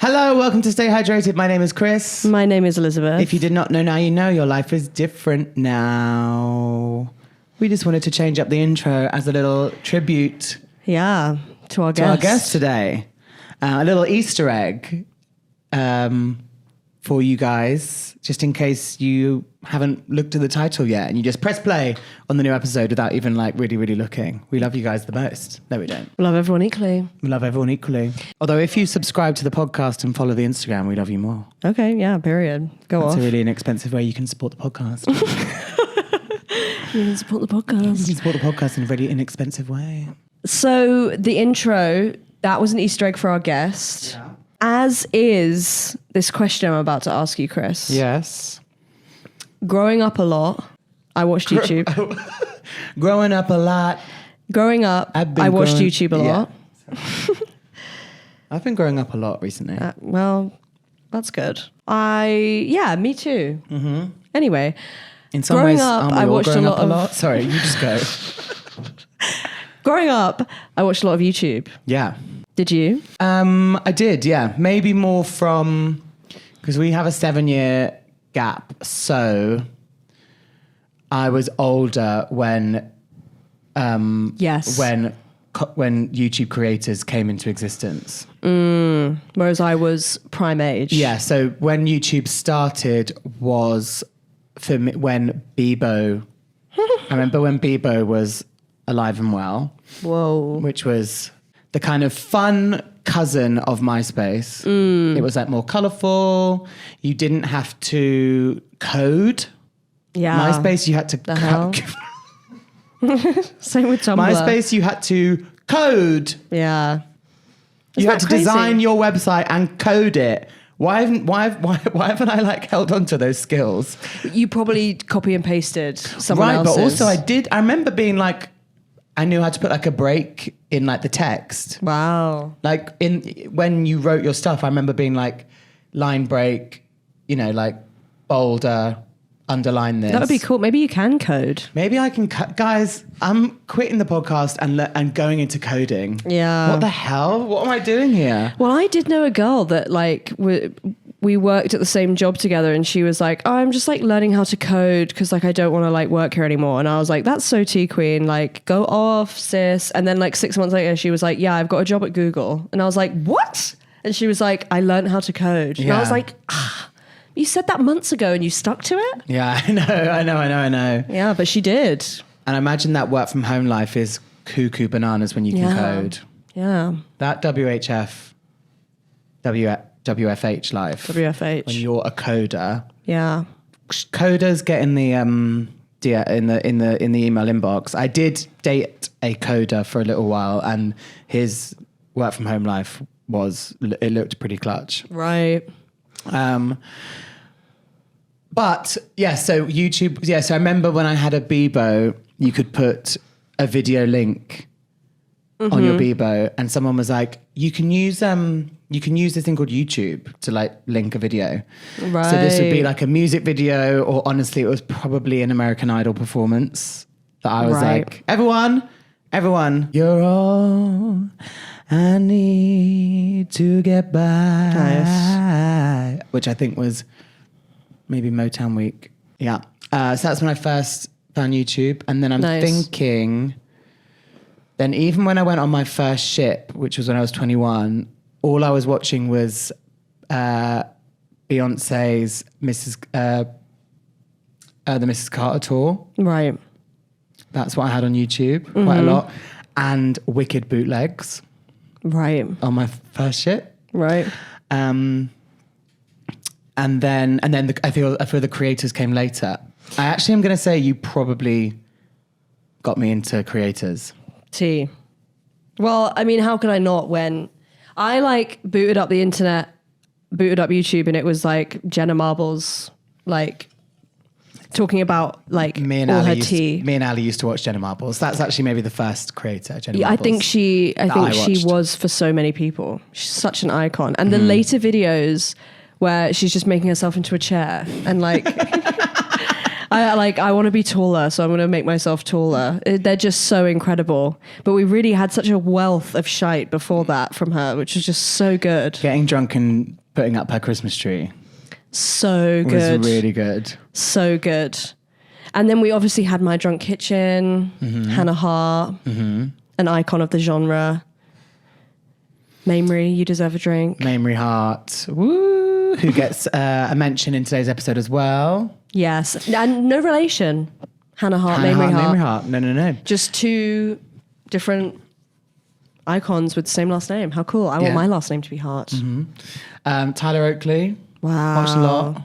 Hello, welcome to Stay Hydrated. My name is Chris. My name is Elizabeth. If you did not know, now you know. Your life is different now. We just wanted to change up the intro as a little tribute to our guest today. A little Easter egg for you guys, just in case you haven't looked at the title yet and you just press play on the new episode without even really looking. We love you guys the most. No, we don't. We love everyone equally. We love everyone equally. Although if you subscribe to the podcast and follow the Instagram, we love you more. Okay, yeah, period. That's a really inexpensive way you can support the podcast. You can support the podcast. You can support the podcast in a really inexpensive way. So the intro, that was an Easter egg for our guest. Yeah. As is this question I'm about to ask you, Chris. Yes. Growing up a lot, I watched YouTube. Growing up a lot. Growing up, I watched YouTube a lot. I've been growing up a lot recently. Well, that's good. Me too. Mm-hmm. Anyway, in some growing ways, up, I watched a lot. Sorry, you just go. Growing up, I watched a lot of YouTube. Yeah. Did you? I did, yeah. Maybe more from, because we have a 7-year gap. So I was older when YouTube creators came into existence. Whereas I was prime age. Yeah, so when YouTube started was for me, when Bebo, I remember when Bebo was alive and well. Whoa. Which was the kind of fun cousin of MySpace. It was like more colourful. You didn't have to code. Yeah. MySpace, you had to code. Same with Tumblr. MySpace, you had to code. Yeah. You had to design your website and code it. Why haven't I held on to those skills? You probably copy and pasted someone else's. Right, but also I remember being like, I knew how to put like a break in like the text. Wow. Like when you wrote your stuff, I remember being like line break, like bolder, underline this. That would be cool. Maybe you can code. Maybe I can guys, I'm quitting the podcast and going into coding. Yeah. What the hell? What am I doing here? Well, I did know a girl that we worked at the same job together, and she was like, I'm just like learning how to code because like I don't want to like work here anymore. And I was like, that's so tea queen, like go off, sis. And then like 6 months later she was like, yeah, I've got a job at Google. And I was like, what? And she was like, I learned how to code. And I was like, you said that months ago and you stuck to it? Yeah, I know. Yeah, but she did. And I imagine that work from home life is cuckoo bananas when you can code. Yeah. That WFH life. WFH. When you're a coder. Yeah. Coders get in the in the email inbox. I did date a coder for a little while, and his work from home life looked pretty clutch. Right. But yeah, so YouTube. Yeah, so I remember when I had a Bebo, you could put a video link on your Bebo, and someone was like, you can use this thing called YouTube to like link a video. Right. So this would be like a music video, or honestly, it was probably an American Idol performance that I was like, everyone, you're all I need to get by. Nice. Which I think was maybe Motown Week. Yeah. So that's when I first found YouTube. And then I'm thinking, then even when I went on my first ship, which was when I was 21, all I was watching was Beyonce's the Mrs. Carter tour. Right. That's what I had on YouTube quite a lot. And Wicked bootlegs. Right. On my first ship. Right. And then I feel the creators came later. I actually am going to say you probably got me into creators. Well, I mean, how could I not when I like booted up the internet, booted up YouTube, and it was like Jenna Marbles, like talking about like all her tea. Me and Ali used to watch Jenna Marbles. That's actually maybe the first creator, Jenna Marbles. I think she was for so many people. She's such an icon. And the later videos where she's just making herself into a chair and like I want to be taller, so I'm going to make myself taller. They're just so incredible. But we really had such a wealth of shite before that from her, which was just so good. Getting drunk and putting up her Christmas tree. So good. Was really good. So good. And then we obviously had My Drunk Kitchen, Hannah Hart, an icon of the genre. Mamrie, You Deserve a Drink. Mamrie Hart, woo, who gets a mention in today's episode as well. Yes, and no relation. Hannah Hart, Mamrie Hart. No. Just two different icons with the same last name. How cool. I want my last name to be Hart. Tyler Oakley. Wow. Watched a lot.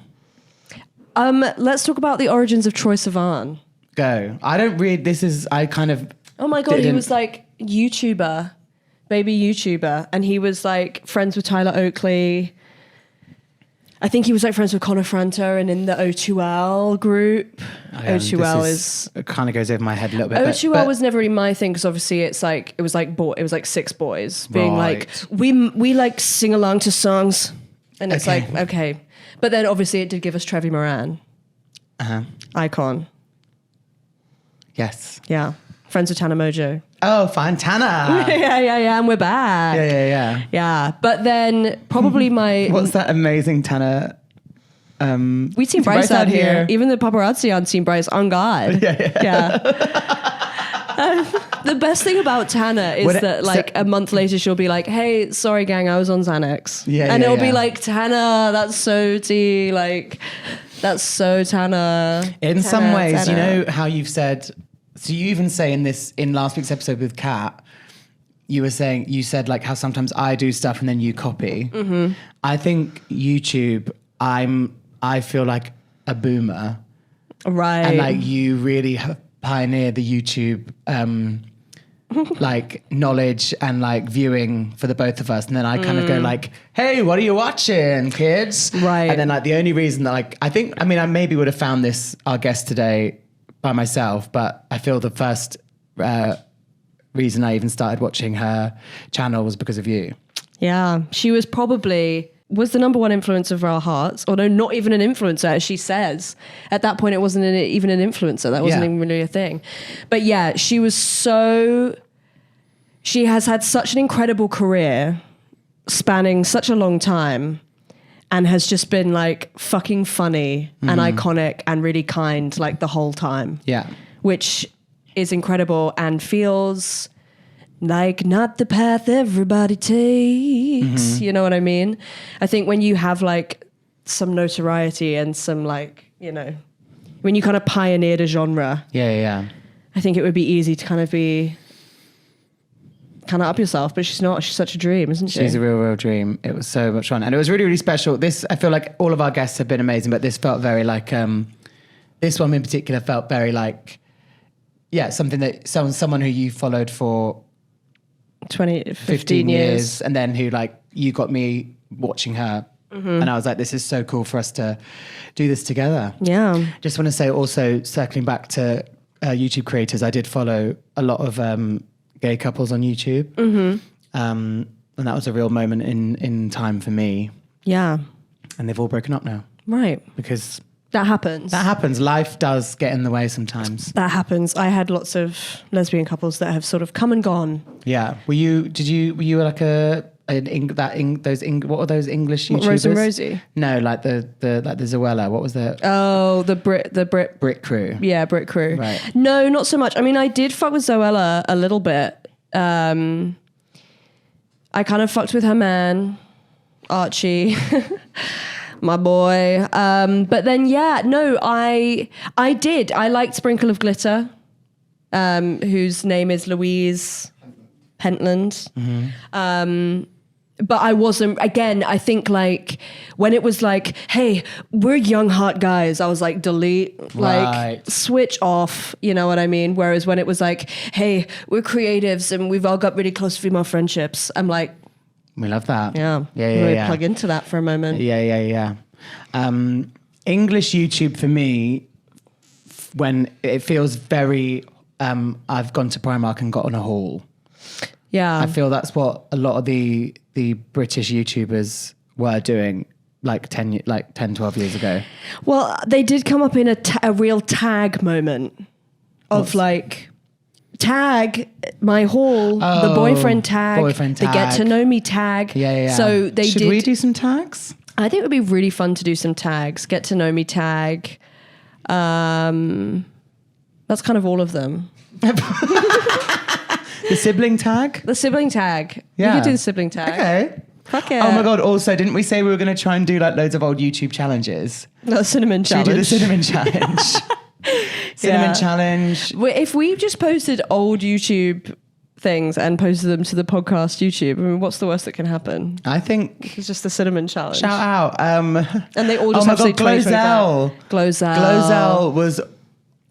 Let's talk about the origins of Troye Sivan. Go. I don't read, I kind of... Oh my God, he was like baby YouTuber, and he was like friends with Tyler Oakley. I think he was like friends with Connor Franta and in the O2L group. O2L it kind of goes over my head a little bit. O2L was never really my thing because obviously it was like six boys being like we like sing along to songs, and it's like okay, but then obviously it did give us Trevi Moran, icon. Yes. Yeah. Friends with Tana Mojo. Oh, fine, Tana. yeah, and we're back. Yeah. But then probably my... What's that amazing Tana... We'd seen Bryce out here. Even the paparazzi on seen Bryce on God. Yeah. The best thing about Tana is that like a month later she'll be like, hey, sorry gang, I was on Xanax. And it'll be like, Tana, that's so tea. Like, that's so Tana. In some ways, you know how you've said... So you even say in last week's episode with Kat, you said like how sometimes I do stuff and then you copy. Mm-hmm. I think YouTube, I feel like a boomer. Right. And like you really have pioneered the YouTube like knowledge and like viewing for the both of us. And then I kind of go like, hey, what are you watching, kids? Right. And then like the only reason that like, I maybe would have found our guest today by myself, but I feel the first reason I even started watching her channel was because of you. Yeah, she was the number one influencer of our hearts, although not even an influencer, as she says. At that point, it wasn't even an influencer. That wasn't even really a thing. But yeah, she has had such an incredible career spanning such a long time, and has just been like fucking funny and iconic and really kind like the whole time. Yeah. Which is incredible and feels like not the path everybody takes. You know what I mean? I think when you have like some notoriety and some like, you know, when you kind of pioneered a genre. Yeah. I think it would be easy to kind of up yourself, but she's not. She's such a dream, isn't she? She's a real dream. It was so much fun, and it was really, really special. I feel like all of our guests have been amazing, but this felt very like this one in particular felt very like something that someone who you followed for 15 years, and then who like you got me watching her, and I was like, this is so cool for us to do this together. Yeah. Just want to say also, circling back to YouTube creators, I did follow a lot of gay couples on YouTube. And that was a real moment in time for me. Yeah. And they've all broken up now. Right. Because that happens. Life does get in the way sometimes. That happens. I had lots of lesbian couples that have sort of come and gone. Yeah. Were you like what were those English YouTubers? Rose and Rosie? No, like the Zoella. What was the? Oh, the Brit Crew. Yeah, Brit Crew. Right. No, not so much. I mean, I did fuck with Zoella a little bit. I kind of fucked with her man, Archie, my boy. But then, I did. I liked Sprinkle of Glitter, whose name is Louise Pentland. But I wasn't, again, I think like when it was like, hey, we're young, hot guys, I was like, delete, like switch off, you know what I mean? Whereas when it was like, hey, we're creatives and we've all got really close female friendships, I'm like, we love that. Yeah. Plug into that for a moment. Yeah. English YouTube for me, when it feels very, I've gone to Primark and got on a haul. Yeah. I feel that's what a lot of the British YouTubers were doing. like 10, 12 years ago? Well, they did come up in a real tag moment of like, tag my haul, the boyfriend tag, the get to know me tag. Yeah. So Should we do some tags? I think it would be really fun to do some tags. Get to know me tag. That's kind of all of them. The sibling tag? The sibling tag. Yeah. We could do the sibling tag. Okay. Fuck it. Oh my God. Also, didn't we say we were going to try and do like loads of old YouTube challenges? The cinnamon Should challenge. we do the cinnamon challenge? Cinnamon challenge. If we just posted old YouTube things and posted them to the podcast YouTube, I mean, what's the worst that can happen? I think It's just the cinnamon challenge. shout out. And they all just oh my have to say God, Glozell. Glozell was.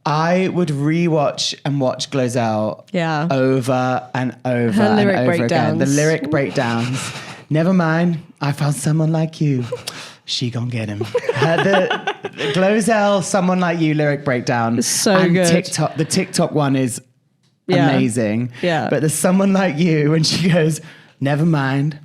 I would rewatch and watch Glozell over and over Her and lyric over again. The breakdowns. lyric breakdowns. Never mind, I found someone like you. She gonna get him. The Glozell, Someone Like You lyric breakdown. It's so and good. The TikTok one is amazing. Yeah. But the Someone Like You, when she goes, never mind,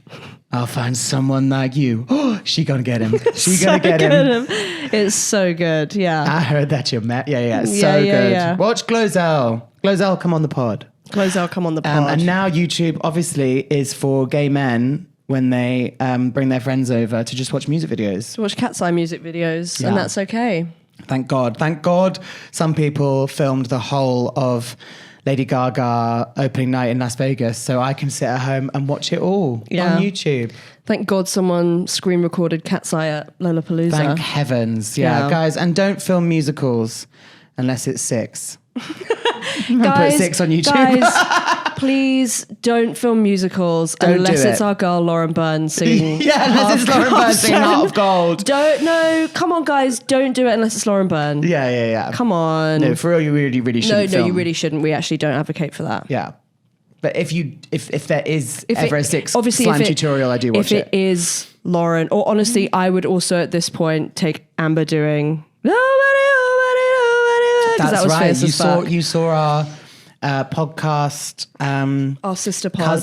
I'll find someone like you. Oh, she gonna get him. She gonna get him. It's so good. Yeah. I heard that you're mad. Yeah. So good. Yeah. Watch Glozell. Glozell, come on the pod. Glozell, come on the pod. And now YouTube obviously is for gay men when they bring their friends over to just watch music videos. To watch cat's eye music videos, Yeah. and that's okay. Thank God. Thank God some people filmed the whole of Lady Gaga opening night in Las Vegas so I can sit at home and watch it all on YouTube. Thank God someone screen recorded Cat's Eye at Lollapalooza. Thank heavens. Yeah, guys. And don't film musicals unless it's 6. Guys, put 6 on YouTube. Guys, please don't film musicals unless do it's it. our girl Lauren Burns singing. Unless it's Lauren Burns singing Heart of Gold. Come on, guys, don't do it unless it's Lauren Burns. Yeah. Come on. No, for real, you really shouldn't film. No, you really shouldn't. We actually don't advocate for that. Yeah. But if there is ever a 6 slime tutorial, I do watch it. If it is Lauren, or honestly, I would also at this point take Amber doing That's that was right. fierce as fuck. You saw our podcast Our sister pod.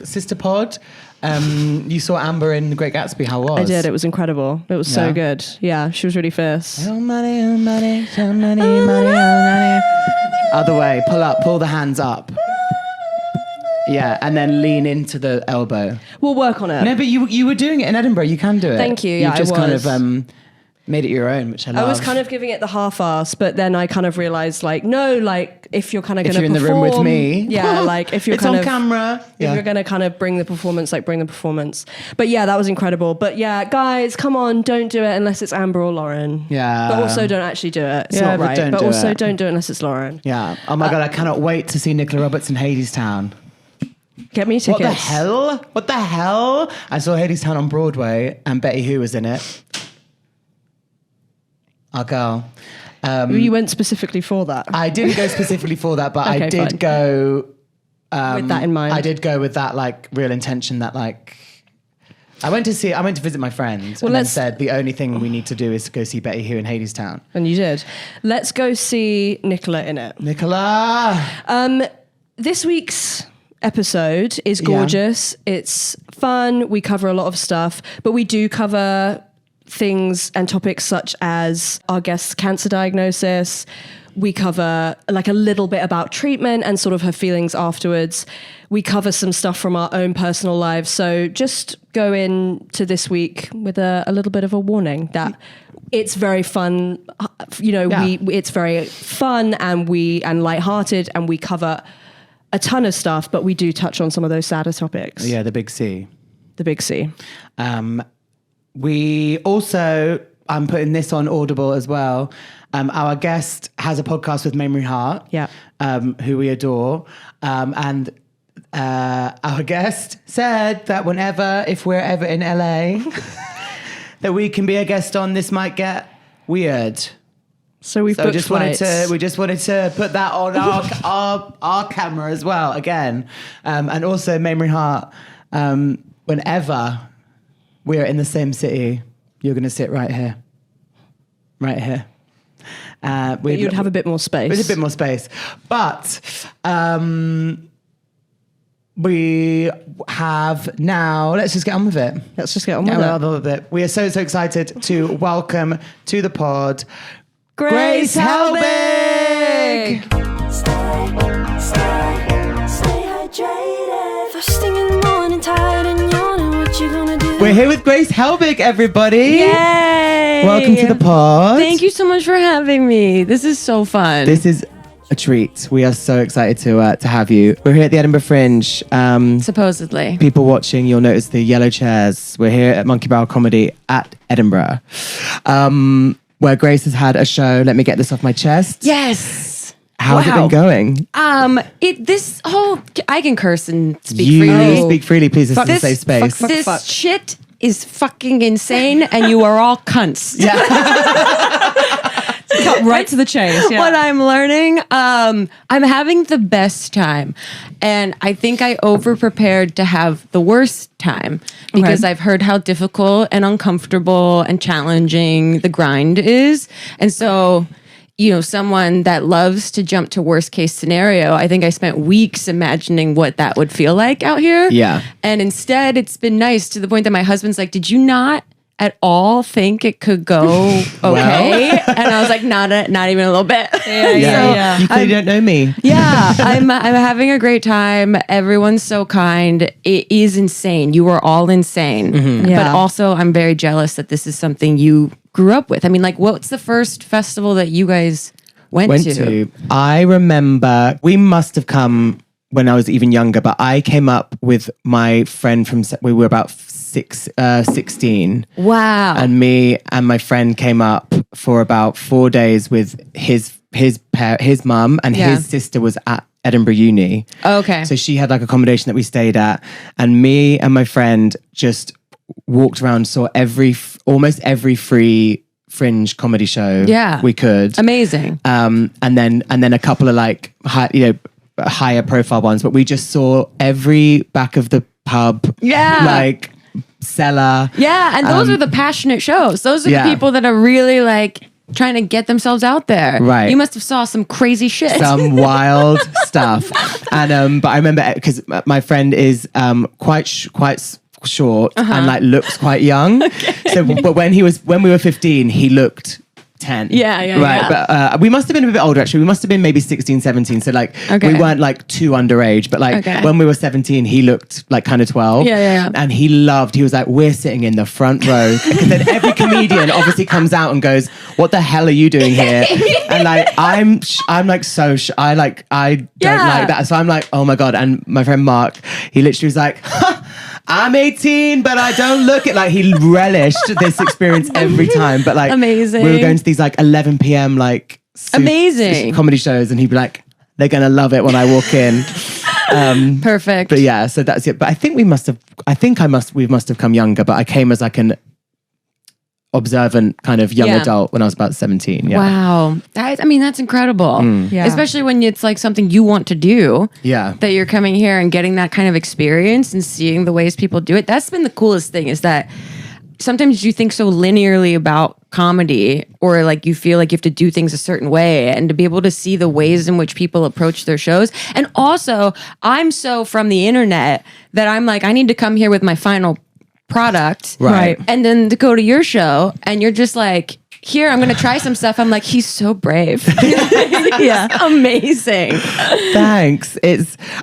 sister pod. You saw Amber in The Great Gatsby. How was? I did. It was incredible. It was so Yeah. good. Yeah, she was really fierce. Oh, money, oh, money, oh, money, money, oh, money. Other way. Pull the hands up. Yeah, and then lean into the elbow. We'll work on it. No, but you were doing it in Edinburgh. You can do it. Thank you. Yeah, You've just I kind was. of made it your own, which I love. I was kind of giving it the half-ass, but then I kind of realized, like, no, like, if you're kind of going to you're in the room with me. yeah, like, if you're it's kind on of camera. if you're going to kind of bring the performance, like, bring the performance. But yeah, that was incredible. But yeah, guys, come on, don't do it unless it's Amber or Lauren. Yeah. But also don't actually do it. It's Yeah, not but right. don't But do also it. don't do it unless it's Lauren. Yeah. Oh my God, I cannot wait to see Nicola Roberts in Hadestown. Get me tickets. What the hell? I saw Hadestown on Broadway and Betty Who was in it. Our girl. You went specifically for that. I didn't go specifically for that, but Okay, I did fine. go With that in mind. I did go with that like real intention that like I went to visit my friends and then said the only thing we need to do is to go see Betty Who in Hadestown. And you did. Let's go see Nicola in it. Nicola! This week's episode is gorgeous. It's fun. We cover a lot of stuff, but we do cover things and topics such as our guest's cancer diagnosis. We cover like a little bit about treatment and sort of her feelings afterwards. We cover some stuff from our own personal lives. So just go into this week with a little bit of a warning that it's very fun. You know, it's very fun and lighthearted, and we cover a ton of stuff, but we do touch on some of those sadder topics. Yeah, the big C. The big C. We also, I'm putting this on Audible as well. Our guest has a podcast with Memory Heart, who we adore. And our guest said that if we're ever in LA, that we can be a guest on This Might Get Weird. So we just wanted to put that on our camera as well again, and also Memory Heart. Whenever we're in the same city, you're going to sit right here. You'd have a bit more space. With a bit more space, but we have now, let's just get on with it. Let's just get on with it. We are so excited to welcome to the pod, Grace Helbig! Stay hydrated. First thing in the morning, tired and yawning. What you gonna do? We're here with Grace Helbig, everybody. Yay! Welcome to the pod. Thank you so much for having me. This is so fun. This is a treat. We are so excited to have you. We're here at the Edinburgh Fringe. Supposedly. People watching, you'll notice the yellow chairs. We're here at Monkey Barrel Comedy at Edinburgh, where Grace has had a show. Let me get this off my chest. Yes. How's it been going? I can curse and speak You freely. speak freely, please. This is a safe space. This shit is fucking insane, and you are all cunts. Cut right to the chase. Yeah. What I'm learning, I'm having the best time, and I think I over-prepared to have the worst time because I've heard how difficult and uncomfortable and challenging the grind is, and so, you know, someone that loves to jump to worst case scenario, I think I spent weeks imagining what that would feel like out here. Yeah. And instead, it's been nice to the point that my husband's like, "Did you not at all think it could go okay?" And I was like, not even a little bit. Yeah. You clearly don't know me. Yeah, I'm having a great time. Everyone's so kind. It is insane. You are all insane. Mm-hmm. But Yeah. also, I'm very jealous that this is something you grew up with. I mean, like, what's the first festival that you guys went to? I remember we must have come when I was even younger, but I came up with my friend we were about 16. Wow. And me and my friend came up for about 4 days with his mum, and Yeah. his sister was at Edinburgh Uni. Okay. So she had like accommodation that we stayed at, and me and my friend just walked around, saw almost every free Fringe comedy show we could. Amazing. And then a couple of like higher profile ones, but we just saw every back of the pub. Yeah. Like cellar. Yeah, and those are the passionate shows. Those are the people that are really like trying to get themselves out there. Right. You must have saw some crazy shit. Some wild stuff. And but I remember because my friend is quite short and like looks quite young. So but when we were 15, he looked 10. Yeah. Right. But we must have been a bit older, actually. We must have been maybe 16, 17. So like we weren't like too underage, but like when we were 17, he looked like kind of 12. Yeah. And he was like, we're sitting in the front row. Because then every comedian obviously comes out and goes, what the hell are you doing here? And like, I'm like, I don't like that. So I'm like, oh my God. And my friend Mark, he literally was like, I'm 18, but I don't look it. Like, he relished this experience every time. But like, amazing. We were going to these like 11 p.m. like amazing comedy shows, and he'd be like, they're gonna love it when I walk in. Perfect. But yeah, so that's it. But I think we must have come younger. But I came as like an observant kind of young adult when I was about 17. Yeah. Wow. That's incredible. Yeah. Especially when it's like something you want to do. Yeah. That you're coming here and getting that kind of experience and seeing the ways people do it. That's been the coolest thing, is that sometimes you think so linearly about comedy, or like you feel like you have to do things a certain way, and to be able to see the ways in which people approach their shows. And also, I'm so from the internet that I'm like, I need to come here with my final product. Right. And then to go to your show and you're just like, here, I'm going to try some stuff. I'm like, he's so brave. Yeah. Amazing. Thanks.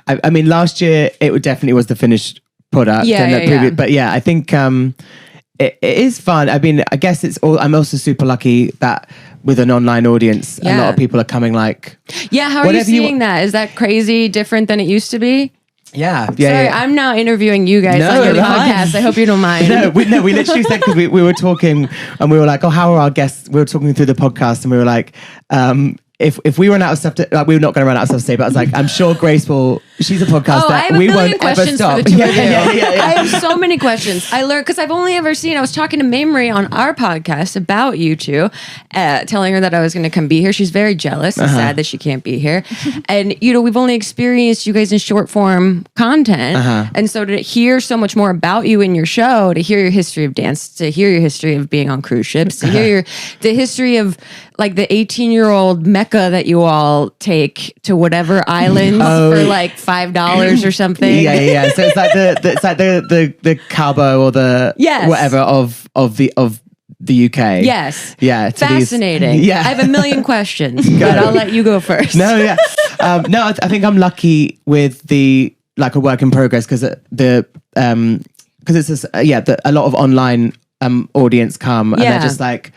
I mean, last year it definitely was the finished product. Yeah. But yeah, I think it is fun. I mean, I guess I'm also super lucky that with an online audience, a lot of people are coming like... Yeah, how are you seeing that? Is that crazy, different than it used to be? Yeah. Sorry, I'm now interviewing you guys on your podcast. I hope you don't mind. We literally said, because we were talking and we were like, oh, how are our guests? We were talking through the podcast and we were like, if we run out of stuff to, we were not going to run out of stuff to say, but I was like, I'm sure Grace will, she's a podcaster. I have a we million won't ever questions stop. for the two of you. Yeah. I have so many questions. I learned, because I've only ever seen, I was talking to Mamrie on our podcast about you two, telling her that I was going to come be here. She's very jealous and sad that she can't be here. And, we've only experienced you guys in short form content. And so to hear so much more about you in your show, to hear your history of dance, to hear your history of being on cruise ships, to hear the history of like the 18-year-old mecca that you all take to whatever islands for like $5 or something. Yeah. So it's like the Cabo or the whatever of the UK. Yes. Yeah. Fascinating. Yeah. I have a million questions, but I'll let you go first. No, yeah. I think I'm lucky with the like a work in progress because it's a lot of online audience come and they're just like,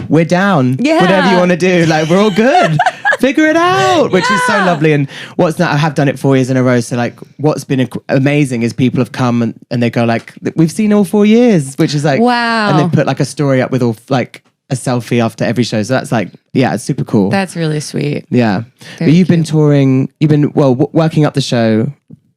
we're down. Yeah. Whatever you want to do, like we're all good. Figure it out, which is so lovely. And I have done it 4 years in a row. So like, what's been amazing is people have come and they go like, we've seen all 4 years, which is like, wow. And they put like a story up with all like a selfie after every show. So that's like, yeah, it's super cool. That's really sweet. Yeah. Very But you've been cute. touring, working up the show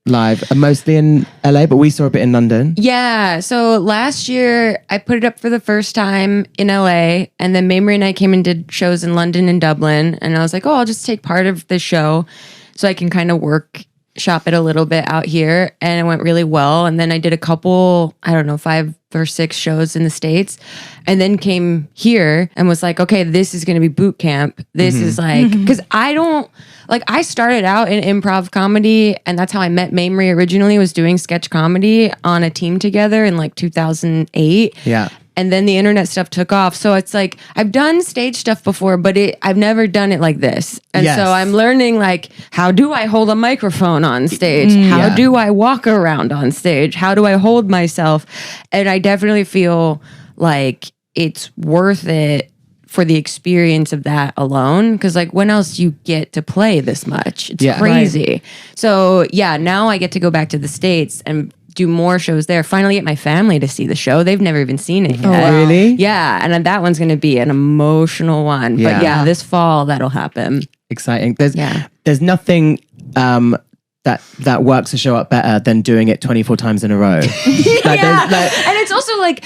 live, mostly in LA, but we saw a bit in London. Yeah. So last year I put it up for the first time in LA, and then Mamrie and I came and did shows in London and Dublin. And I was like, I'll just take part of the show so I can kind of workshop it a little bit out here. And it went really well. And then I did a couple, 5 or 6 shows in the States, and then came here and was like, okay, this is going to be boot camp. This is like, because I started out in improv comedy, and that's how I met Mamrie originally, was doing sketch comedy on a team together in like 2008. Yeah. And then the internet stuff took off. So it's like, I've done stage stuff before, but I've never done it like this. And Yes. so I'm learning like, how do I hold a microphone on stage? How Yeah. do I walk around on stage? How do I hold myself? And I definitely feel like it's worth it for the experience of that alone. Because like, when else do you get to play this much? It's crazy. So yeah, now I get to go back to the States and do more shows there. Finally get my family to see the show. They've never even seen it yet. Oh, wow. Really? Yeah. And then that one's going to be an emotional one. Yeah. But yeah, this fall that'll happen. Exciting. There's Yeah. nothing that works to show up better than doing it 24 times in a row. And it's also like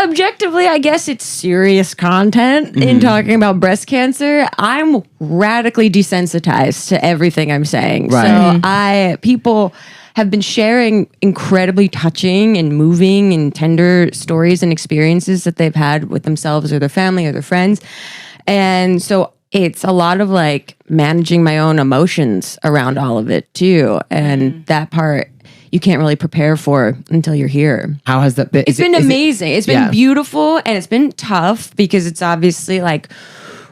objectively, I guess it's serious content in talking about breast cancer. I'm radically desensitized to everything I'm saying. Right. So people have been sharing incredibly touching and moving and tender stories and experiences that they've had with themselves or their family or their friends. And so it's a lot of like managing my own emotions around all of it too. And that part you can't really prepare for until you're here. How has that been? It's been amazing. It's been beautiful, and it's been tough because it's obviously like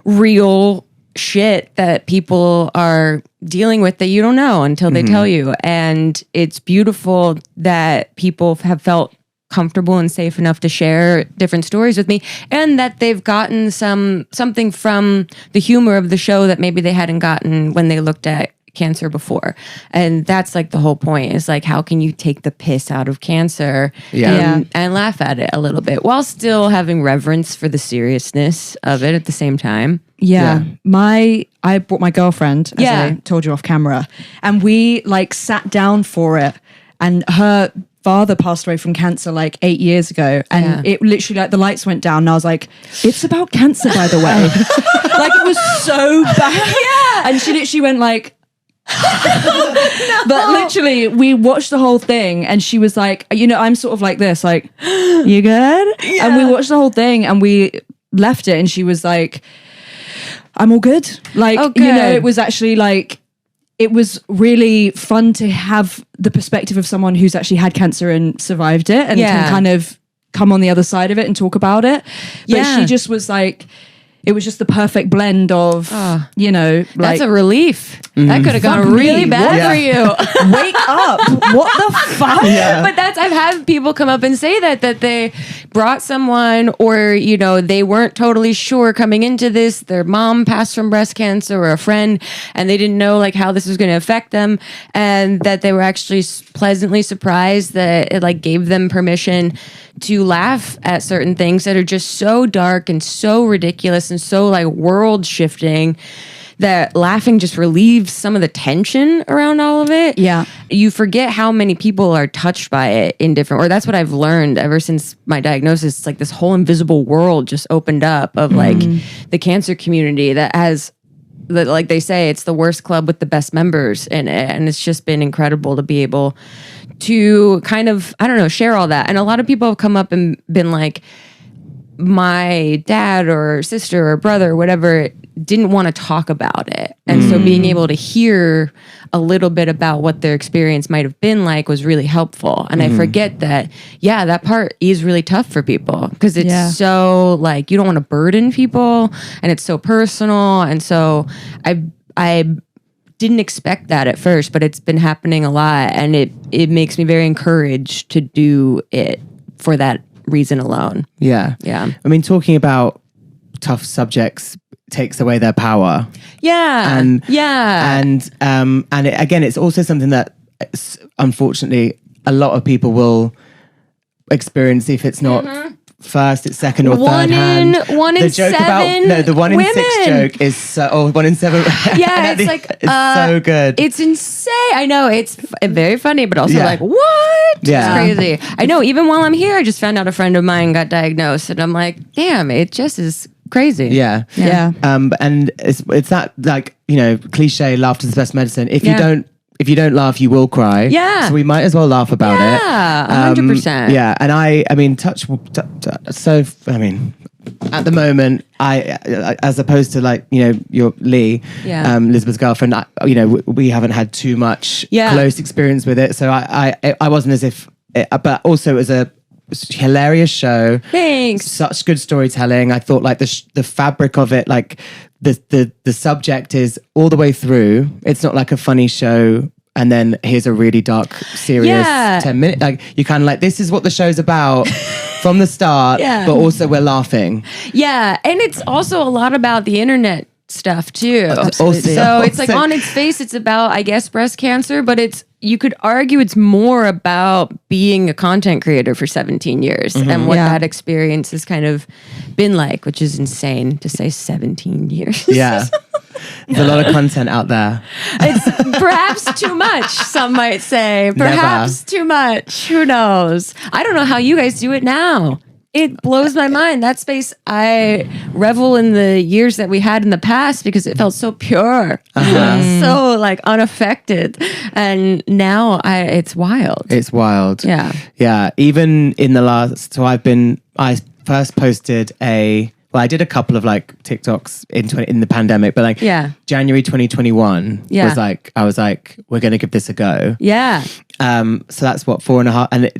real shit that people are dealing with that you don't know until they tell you. And it's beautiful that people have felt comfortable and safe enough to share different stories with me, and that they've gotten something from the humor of the show that maybe they hadn't gotten when they looked at cancer before. And that's like the whole point, is like, how can you take the piss out of cancer and laugh at it a little bit while still having reverence for the seriousness of it at the same time. Yeah. I brought my girlfriend, as I told you off camera, and we like sat down for it, and her father passed away from cancer like 8 years ago, and it literally like the lights went down and I was like, it's about cancer, by the way. Like, it was so bad. And she literally went like, But literally we watched the whole thing, and she was like, I'm sort of like this, like, you good? And we watched the whole thing and we left it, and she was like, I'm all good. Like, it was actually like, it was really fun to have the perspective of someone who's actually had cancer and survived it, and can kind of come on the other side of it and talk about it. But she just was like, it was just the perfect blend of, like, that's a relief. That could have gone really bad for you. Wake up. What the fuck? But I've had people come up and say that they brought someone, or, they weren't totally sure coming into this. Their mom passed from breast cancer, or a friend, and they didn't know like how this was going to affect them. And that they were actually pleasantly surprised that it like gave them permission to laugh at certain things that are just so dark and so ridiculous and so like world shifting, that laughing just relieves some of the tension around all of it. Yeah. You forget how many people are touched by it in different, or that's what I've learned ever since my diagnosis. It's like this whole invisible world just opened up of like the cancer community that has, like they say, it's the worst club with the best members in it. And it's just been incredible to be able to kind of, share all that. And a lot of people have come up and been like, my dad or sister or brother or whatever didn't want to talk about it. And so being able to hear a little bit about what their experience might have been like was really helpful. And I forget that, that part is really tough for people because it's so like, you don't want to burden people and it's so personal. And so I didn't expect that at first, but it's been happening a lot. And it makes me very encouraged to do it for that reason alone. Yeah. I mean, talking about tough subjects takes away their power. Yeah. And again, it's also something that unfortunately a lot of people will experience if it's not first, it's second or third hand. One in seven. The 1 in 6 joke is so, 1 in 7. Yeah, it's like it's so good. It's insane. I know it's very funny, but also Yeah. like what? Yeah. It's crazy. I know. Even while I'm here, I just found out a friend of mine got diagnosed, and I'm like, damn, it just is crazy. Yeah. And it's that, like, you know, cliche, laughter's the best medicine. If you don't laugh, you will cry. Yeah. So we might as well laugh about it. Yeah, 100%. Yeah. And I mean, at the moment, I as opposed to like, you know, your Lee, Elizabeth's girlfriend, we haven't had too much close experience with it. So I wasn't as if, but also it was a hilarious show. Thanks. Such good storytelling. I thought like the fabric of it, like the subject is all the way through. It's not like a funny show and then here's a really dark, serious 10 minutes. Like you kind of like, this is what the show's about from the start, but also we're laughing. Yeah. And it's also a lot about the internet stuff too. So it's like on its face, it's about, I guess, breast cancer, but you could argue it's more about being a content creator for 17 years and what that experience has kind of been like, which is insane to say 17 years. Yeah. There's a lot of content out there. It's perhaps too much, some might say. Perhaps too much. Who knows? I don't know how you guys do it now. It blows my mind. That space, I revel in the years that we had in the past because it felt so pure, so like unaffected. And now it's wild. It's wild. Yeah. Yeah. Even in the last, I first posted I did a couple of like TikToks in the pandemic, but like January 2021 was like, I was like, we're going to give this a go. Yeah. So that's what 4.5, and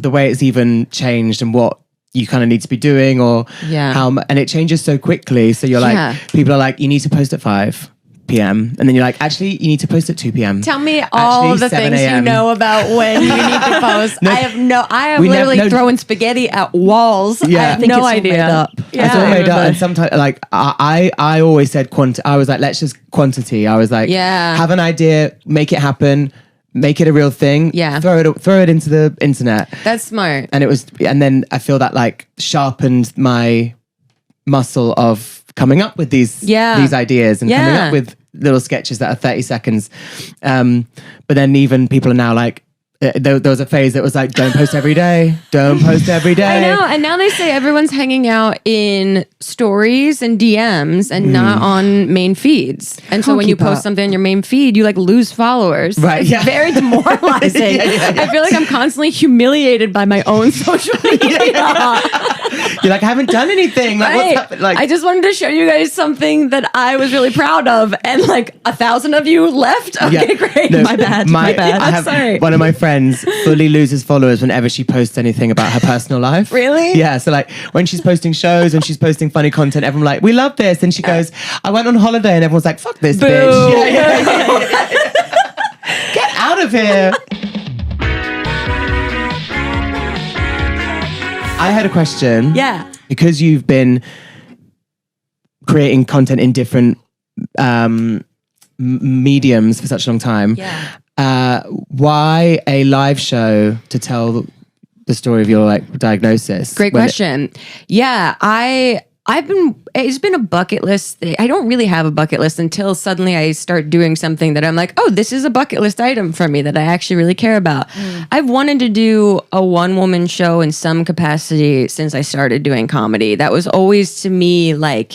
the way it's even changed and what you kind of need to be doing or how, and it changes so quickly. So you're like, people are like, you need to post at 5 p.m. And then you're like, actually, you need to post at 2 p.m. Tell me all the things you know about when you need to post. I am literally throwing spaghetti at walls. Yeah. I have no idea. It's all made up. And sometimes, like, I always said I was like, let's just quantity. I was like, have an idea, make it happen, make it a real thing. Yeah. Throw it into the internet. That's smart. And then I feel that like sharpened my muscle of coming up with these ideas and coming up with little sketches that are 30 seconds. But then even people are now like, there was a phase that was like, don't post every day. Don't post every day. I know. And now they say everyone's hanging out in stories and DMs and not on main feeds. And so when you post something on your main feed, you like lose followers. Right. It's very demoralizing. I feel like I'm constantly humiliated by my own social media. You're like, I haven't done anything. Like, what's happened? Like, I just wanted to show you guys something that I was really proud of. And like 1,000 of you left. Okay, great. No, my bad. I'm sorry. One of my friends fully loses followers whenever she posts anything about her personal life. Really? Yeah. So like when she's posting shows and she's posting funny content, everyone's like, we love this. And she goes, I went on holiday, and everyone's like, fuck this bitch. Yeah. Get out of here. I had a question. Yeah. Because you've been creating content in different mediums for such a long time. Yeah. Why a live show to tell the story of your like diagnosis? Great question. It's been a bucket list thing. I don't really have a bucket list until suddenly I start doing something that I'm like, oh, this is a bucket list item for me that I actually really care about. I've wanted to do a one-woman show in some capacity since I started doing comedy. That was always to me like,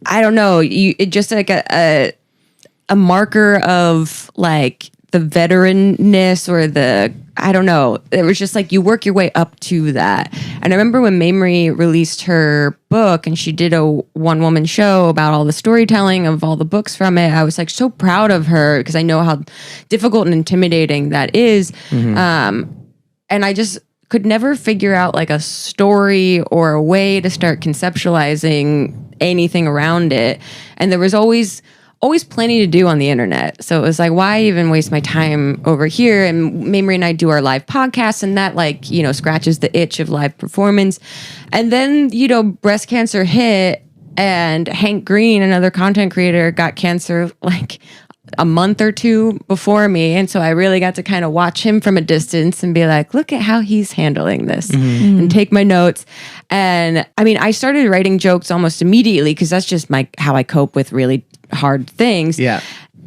I don't know, it just like a marker of like the veteranness or I don't know. It was just like you work your way up to that. And I remember when Mamrie released her book and she did a one-woman show about all the storytelling of all the books from it, I was like so proud of her because I know how difficult and intimidating that is. And I just could never figure out like a story or a way to start conceptualizing anything around it. And there was always plenty to do on the internet. So it was like, why even waste my time over here? And Mamrie and I do our live podcasts, and that like, you know, scratches the itch of live performance. And then, you know, breast cancer hit, and Hank Green, another content creator, got cancer like a month or two before me. And so I really got to kind of watch him from a distance and be like, look at how he's handling this and take my notes. And I mean, I started writing jokes almost immediately because that's just how I cope with really hard things. Yeah.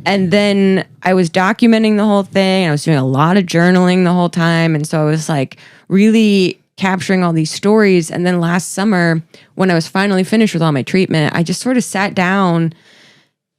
And then I was documenting the whole thing. I was doing a lot of journaling the whole time. And so I was like really capturing all these stories. And then last summer, when I was finally finished with all my treatment, I just sort of sat down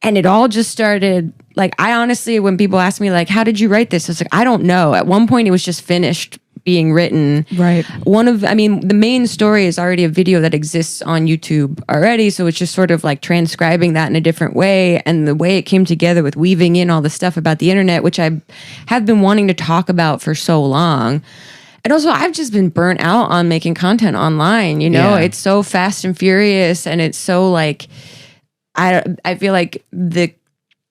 and it all just started. Like, I honestly, when people ask me, like, how did you write this? I was like, I don't know. At one point, it was just finished being written. Right. The main story is already a video that exists on YouTube already. So it's just sort of like transcribing that in a different way. And the way it came together with weaving in all the stuff about the internet, which I have been wanting to talk about for so long. And also, I've just been burnt out on making content online. You know, It's so fast and furious. And it's so like, I feel like the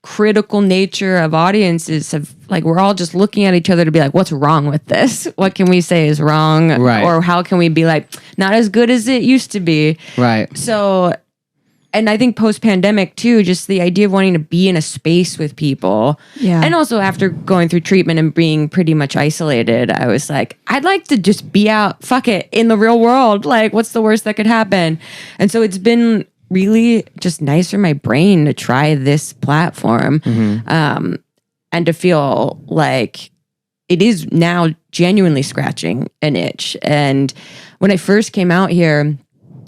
critical nature of audiences have like, we're all just looking at each other to be like, what's wrong with this? What can we say is wrong? Right. Or how can we be like, not as good as it used to be? Right. So, and I think post-pandemic too, just the idea of wanting to be in a space with people. Yeah. And also after going through treatment and being pretty much isolated, I was like, I'd like to just be out, fuck it, in the real world. Like, what's the worst that could happen? And so it's been really just nice for my brain to try this platform and to feel like it is now genuinely scratching an itch. And when I first came out here,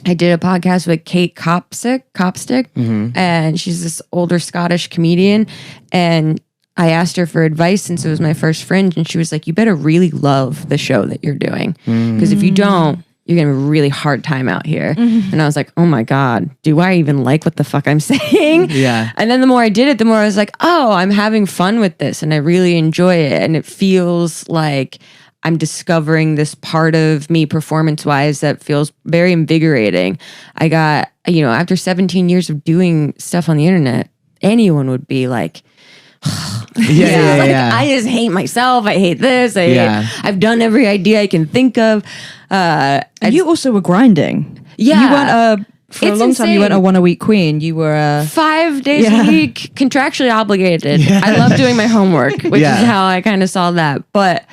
I did a podcast with Kate Copstick, and she's this older Scottish comedian. And I asked her for advice since it was my first Fringe, and she was like, you better really love the show that you're doing. Because if you don't, you're going to have a really hard time out here. And I was like, oh my God, do I even like what the fuck I'm saying? Yeah. And then the more I did it, the more I was like, oh, I'm having fun with this and I really enjoy it. And it feels like I'm discovering this part of me performance-wise that feels very invigorating. I got, you know, after 17 years of doing stuff on the internet, anyone would be like, Yeah. I just hate myself. I hate this. I've done every idea I can think of. And you also were grinding. Yeah. You weren't for a long time, you weren't a 1 a week queen. You were 5 days a week, contractually obligated. Yeah. I love doing my homework, which is how I kind of saw that. But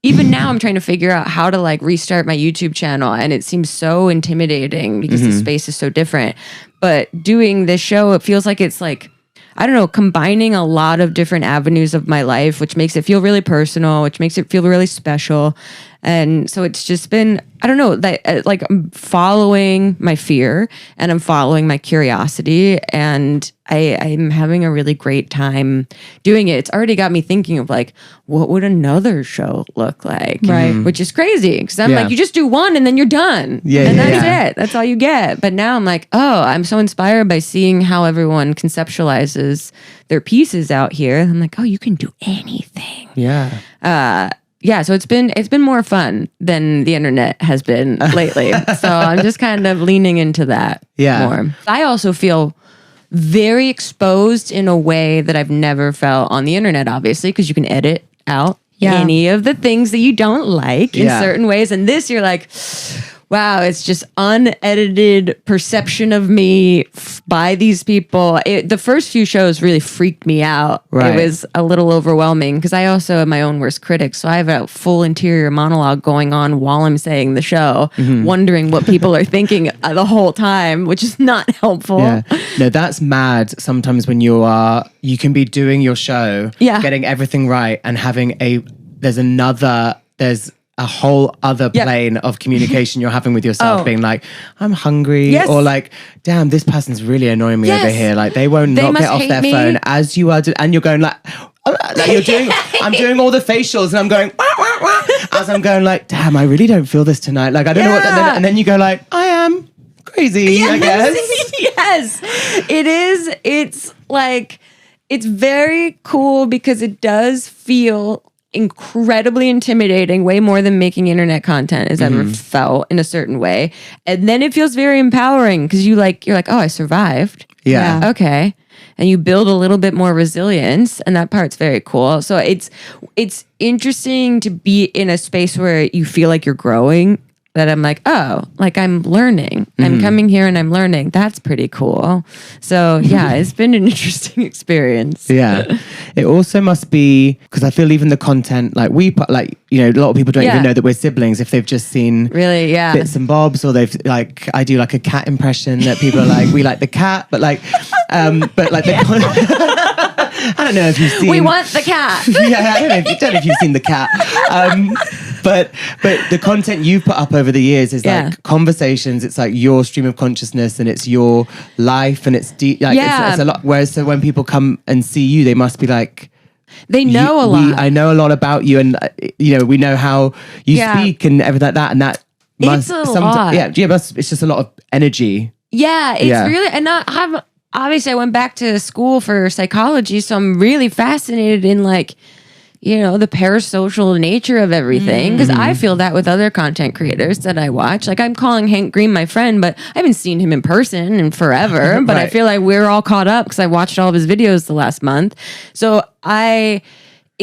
even now I'm trying to figure out how to like restart my YouTube channel. And it seems so intimidating because the space is so different. But doing this show, it feels like it's like, I don't know, combining a lot of different avenues of my life, which makes it feel really personal, which makes it feel really special. And so it's just been, I don't know, like I'm following my fear and I'm following my curiosity, and I'm having a really great time doing it. It's already got me thinking of like, what would another show look like? Right. Which is crazy because I'm like, you just do one and then you're done. And that's it. That's all you get. But now I'm like, oh, I'm so inspired by seeing how everyone conceptualizes their pieces out here. I'm like, oh, you can do anything. Yeah. So it's been more fun than the internet has been lately. So I'm just kind of leaning into that more. I also feel very exposed in a way that I've never felt on the internet, obviously, because you can edit out any of the things that you don't like in certain ways. And this, you're like, wow, it's just unedited perception of me by these people. The first few shows really freaked me out. Right. It was a little overwhelming because I also am my own worst critic. So I have a full interior monologue going on while I'm saying the show, wondering what people are thinking the whole time, which is not helpful. Yeah. No, that's mad sometimes when you can be doing your show, getting everything right and having there's a whole other plane of communication you're having with yourself, being like, I'm hungry, or like, damn, this person's really annoying me over here. Like, they won't not get off their phone as you are, and you're going like, I'm doing all the facials and I'm going, wah, wah, wah, as I'm going like, damn, I really don't feel this tonight. Like, I don't know what, and then you go like, I am crazy, I guess. Yes, it is. It's like, it's very cool because it does feel incredibly intimidating, way more than making internet content has ever felt in a certain way. And then it feels very empowering because you're like, oh, I survived. Yeah. Okay. And you build a little bit more resilience, and that part's very cool. So it's interesting to be in a space where you feel like you're growing, that I'm like, oh, like I'm learning. I'm coming here and I'm learning. That's pretty cool. So yeah, it's been an interesting experience. Yeah. It also must be, because I feel even the content, like we put, like, you know, a lot of people don't even know that we're siblings if they've just seen really bits and bobs, or they've like, I do like a cat impression that people are like, we like the cat, but like, I don't know if you've seen. We want the cat. Yeah, I don't know if you've seen the cat. But the content you've put up over the years is like conversations. It's like your stream of consciousness, and it's your life, and it's deep. Like it's a lot. Whereas so when people come and see you, they must be like, they know a lot. I know a lot about you, and you know, we know how you speak and everything like that, and that must it's a lot. It's just a lot of energy. Yeah, it's really, and I've obviously I went back to school for psychology, so I'm really fascinated in like, you know, the parasocial nature of everything, because I feel that with other content creators that I watch. Like, I'm calling Hank Green my friend, but I haven't seen him in person in forever. But I feel like we're all caught up because I watched all of his videos the last month. So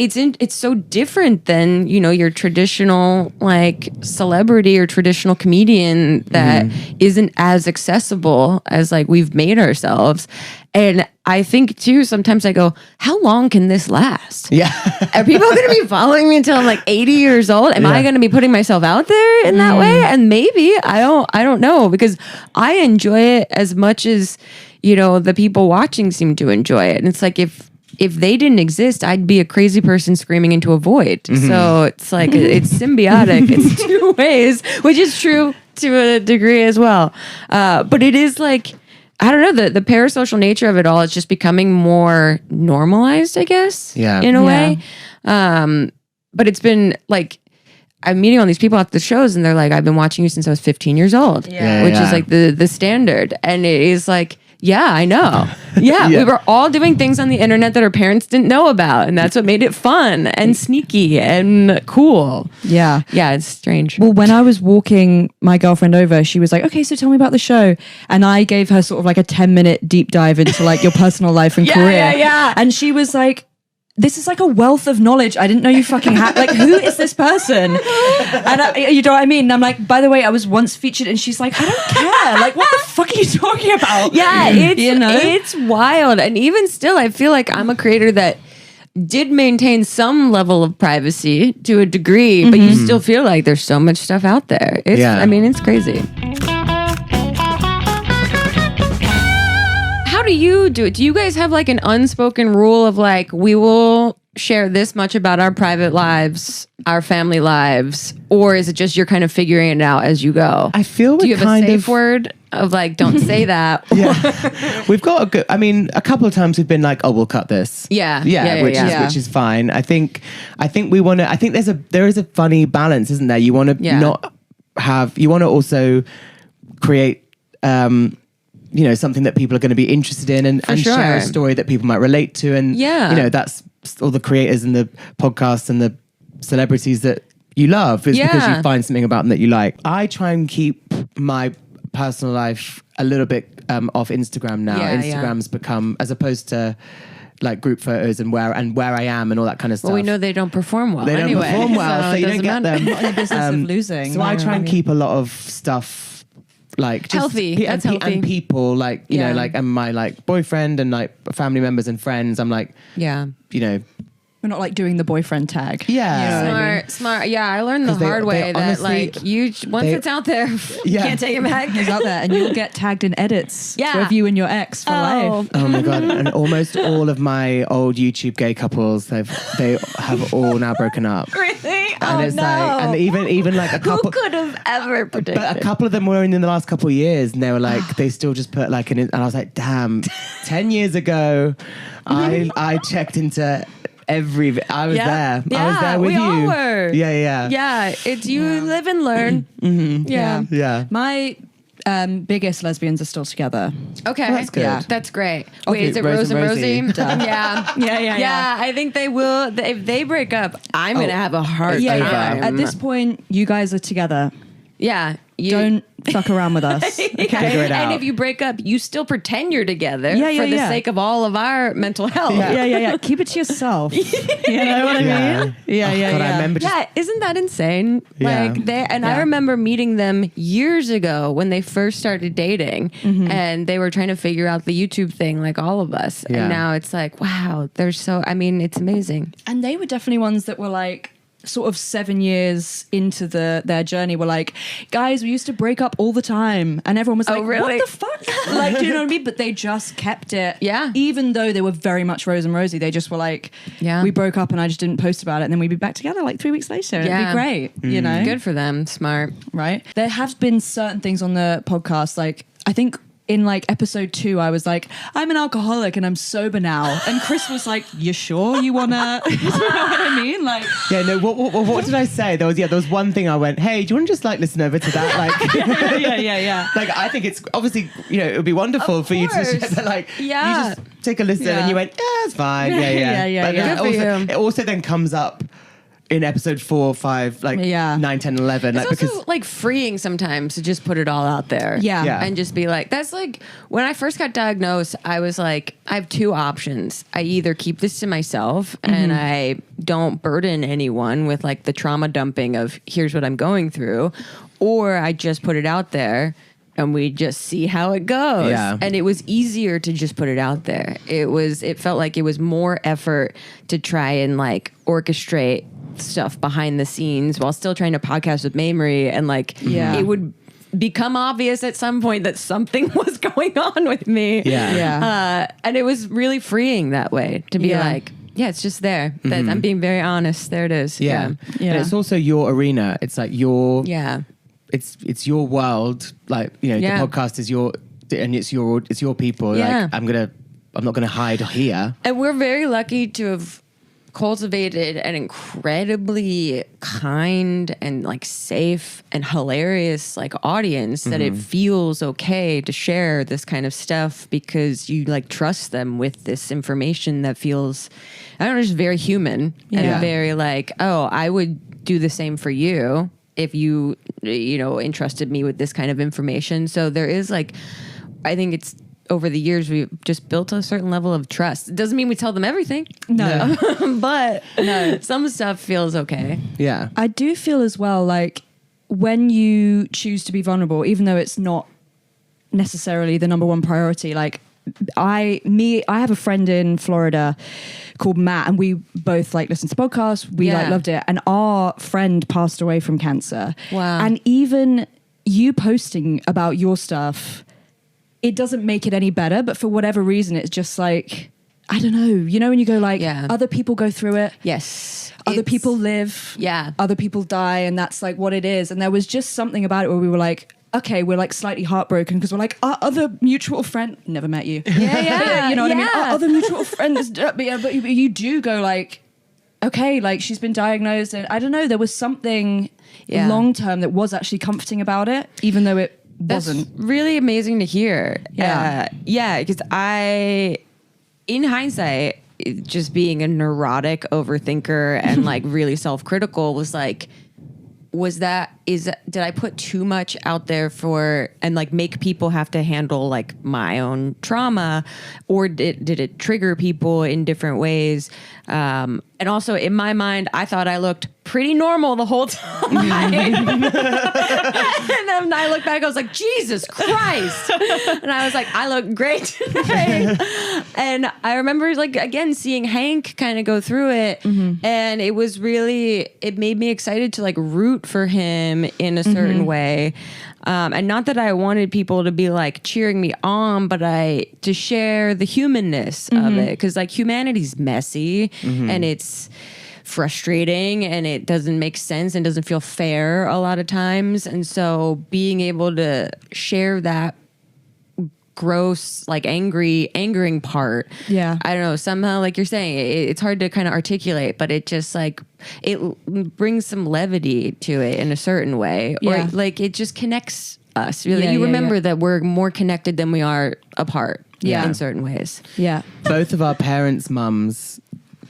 it's so different than, you know, your traditional like celebrity or traditional comedian that isn't as accessible as like we've made ourselves. And I think too, sometimes I go, how long can this last? Yeah. Are people going to be following me until I'm like 80 years old? Am I going to be putting myself out there in that way? And maybe, I don't know, because I enjoy it as much as, you know, the people watching seem to enjoy it. And it's like, if they didn't exist, I'd be a crazy person screaming into a void. So it's like, it's symbiotic. It's two ways, which is true to a degree as well. But it is like, I don't know, the parasocial nature of it all is just becoming more normalized, I guess, in a way. But it's been like, I'm meeting all these people at the shows and they're like, I've been watching you since I was 15 years old, which is like the standard. And it is like, yeah, I know. Yeah, we were all doing things on the internet that our parents didn't know about. And that's what made it fun and sneaky and cool. Yeah. Yeah, it's strange. Well, when I was walking my girlfriend over, she was like, okay, so tell me about the show. And I gave her sort of like a 10-minute deep dive into like your personal life and career. Yeah. And she was like, this is like a wealth of knowledge. I didn't know you fucking had, like, who is this person? And you know what I mean? And I'm like, by the way, I was once featured, and she's like, I don't care. Like, what the fuck are you talking about? Yeah, it's wild. And even still, I feel like I'm a creator that did maintain some level of privacy to a degree, but you still feel like there's so much stuff out there. I mean, it's crazy. How do you do it? Do you guys have like an unspoken rule of like, we will share this much about our private lives, our family lives, or is it just you're kind of figuring it out as you go? I feel do you have a safe word of like, don't say that? We've got a good, I mean, a couple of times we've been like, oh, we'll cut this. Which is fine. I think we want to, I think there is a funny balance, isn't there? You want to you want to also create, you know, something that people are going to be interested in and share a story that people might relate to. And, you know, that's all the creators and the podcasts and the celebrities that you love is because you find something about them that you like. I try and keep my personal life a little bit off Instagram now. Instagram's become, as opposed to like group photos and where I am and all that kind of stuff. Well, we know they don't perform well. They don't perform well, so you don't get them. Not in the business of losing. So I try and keep a lot of stuff like just healthy. That's healthy. And people like, you know, like, and my like boyfriend and like family members and friends. I'm like, you know, we're not like doing the boyfriend tag. Smart. Yeah, I learned the hard way that honestly, like once it's out there, you can't take it back. It's out there, and you'll get tagged in edits of you and your ex for life. Oh my god! And almost all of my old YouTube gay couples, they have all now broken up. Really? And it's like, and even like a couple. Who could have ever predicted? But a couple of them were in the last couple of years, and they were like, they still just put like and I was like, damn, 10 years ago, I checked into I was there. Yeah, I was there with we you. all were. Yeah. Yeah, it's you live and learn. Yeah. My biggest lesbians are still together. Okay, that's good. Yeah, that's great. Okay, Wait, is it Rose Rose and and Rosie? Rosie. Yeah. Yeah, I think they will. If they break up, I'm gonna have a hard Yeah, time. At this point, you guys are together. Yeah. Don't fuck around with us. Okay. Figure it out. And if you break up, you still pretend you're together Yeah, yeah, for the yeah. sake of all of our mental health. Yeah. Keep it to yourself. You know what I mean? Yeah. God, I remember just Yeah, isn't that insane? Yeah. Like I Yeah. remember meeting them years ago when they first started dating, and they were trying to figure out the YouTube thing, like all of us. Yeah. And now it's like, wow, they're so. I mean, it's amazing. And they were definitely ones that were like, sort of 7 years into their journey, were like, guys, we used to break up all the time, and everyone was like, really? what the fuck? Like, do you know what I mean? But they just kept it. Yeah. Even though they were very much Rose and Rosie, they just were like, Yeah. we broke up and I just didn't post about it, and then we'd be back together like 3 weeks later. And it'd be great, you know? Good for them. Smart. Right? There have been certain things on the podcast, like I think in like episode 2, I was like, I'm an alcoholic and I'm sober now. And Chris was like, you sure you wanna, you know what I mean? Like, yeah. No, what did I say? There was one thing I went, hey, do you want to just like listen over to that? Like, yeah. like I think it's obviously, it would be wonderful for you to course. share, but like, Yeah. you just take a listen Yeah. and you went, yeah, it's fine. Yeah. Yeah. But Good for you. It also then comes up in episode 4, 5, like 9, 10, 11. It's Like, also like freeing sometimes to just put it all out there. Yeah. Yeah. And just be like, that's like when I first got diagnosed, I was like, I have 2 options. I either keep this to myself and I don't burden anyone with like the trauma dumping of here's what I'm going through, or I just put it out there and we just see how it goes. Yeah. And it was easier to just put it out there. It felt like it was more effort to try and like orchestrate stuff behind the scenes while still trying to podcast with Mamrie, and like it would become obvious at some point that something was going on with me. And it was really freeing that way to be like, yeah, it's just there. That I'm being very honest. There it is. yeah. And it's also your arena. It's like your it's your world. Like, the podcast is your, and it's your people. Yeah. Like I'm not gonna hide here. And we're very lucky to have cultivated an incredibly kind and like safe and hilarious like audience that it feels okay to share this kind of stuff because you like trust them with this information that feels, I don't know, just very human and very like, oh, I would do the same for you if you entrusted me with this kind of information. So there is like, I think it's, over the years, we've just built a certain level of trust. It doesn't mean we tell them everything. No. But some stuff feels okay. Yeah. I do feel as well, like when you choose to be vulnerable, even though it's not necessarily the number one priority, like I have a friend in Florida called Matt, and we both like listened to podcasts. We like loved it. And our friend passed away from cancer. Wow. And even you posting about your stuff, it doesn't make it any better, but for whatever reason, it's just like, I don't know, when you go like, other people go through it. Yes. Other people live. Yeah. Other people die, and that's like what it is. And there was just something about it where we were like, okay, we're like slightly heartbroken because we're like, our other mutual friend, never met you. Yeah. You know what I mean? Our other mutual friend is, but you do go like, okay, like she's been diagnosed, and I don't know, there was something long term that was actually comforting about it, even though it wasn't. That's really amazing to hear. Because in hindsight, just being a neurotic overthinker and like really self-critical was like, did I put too much out there and like make people have to handle like my own trauma, or did it trigger people in different ways? And also in my mind, I thought I looked pretty normal the whole time. And then I look back, I was like, Jesus Christ. And I was like, I look great today. And I remember like, again, seeing Hank kind of go through it. And it was really, it made me excited to like root for him in a certain way. And not that I wanted people to be like cheering me on, but to share the humanness of it. Cause like humanity's messy and it's frustrating and it doesn't make sense and doesn't feel fair a lot of times. And so being able to share that gross, like angering part. Yeah. I don't know. Somehow, like you're saying, it's hard to kind of articulate, but it just like, it brings some levity to it in a certain way. Yeah. Or like it just connects us. Really. Yeah, You yeah, remember yeah. that we're more connected than we are apart. Yeah. In certain ways. Yeah. Both of our parents' mums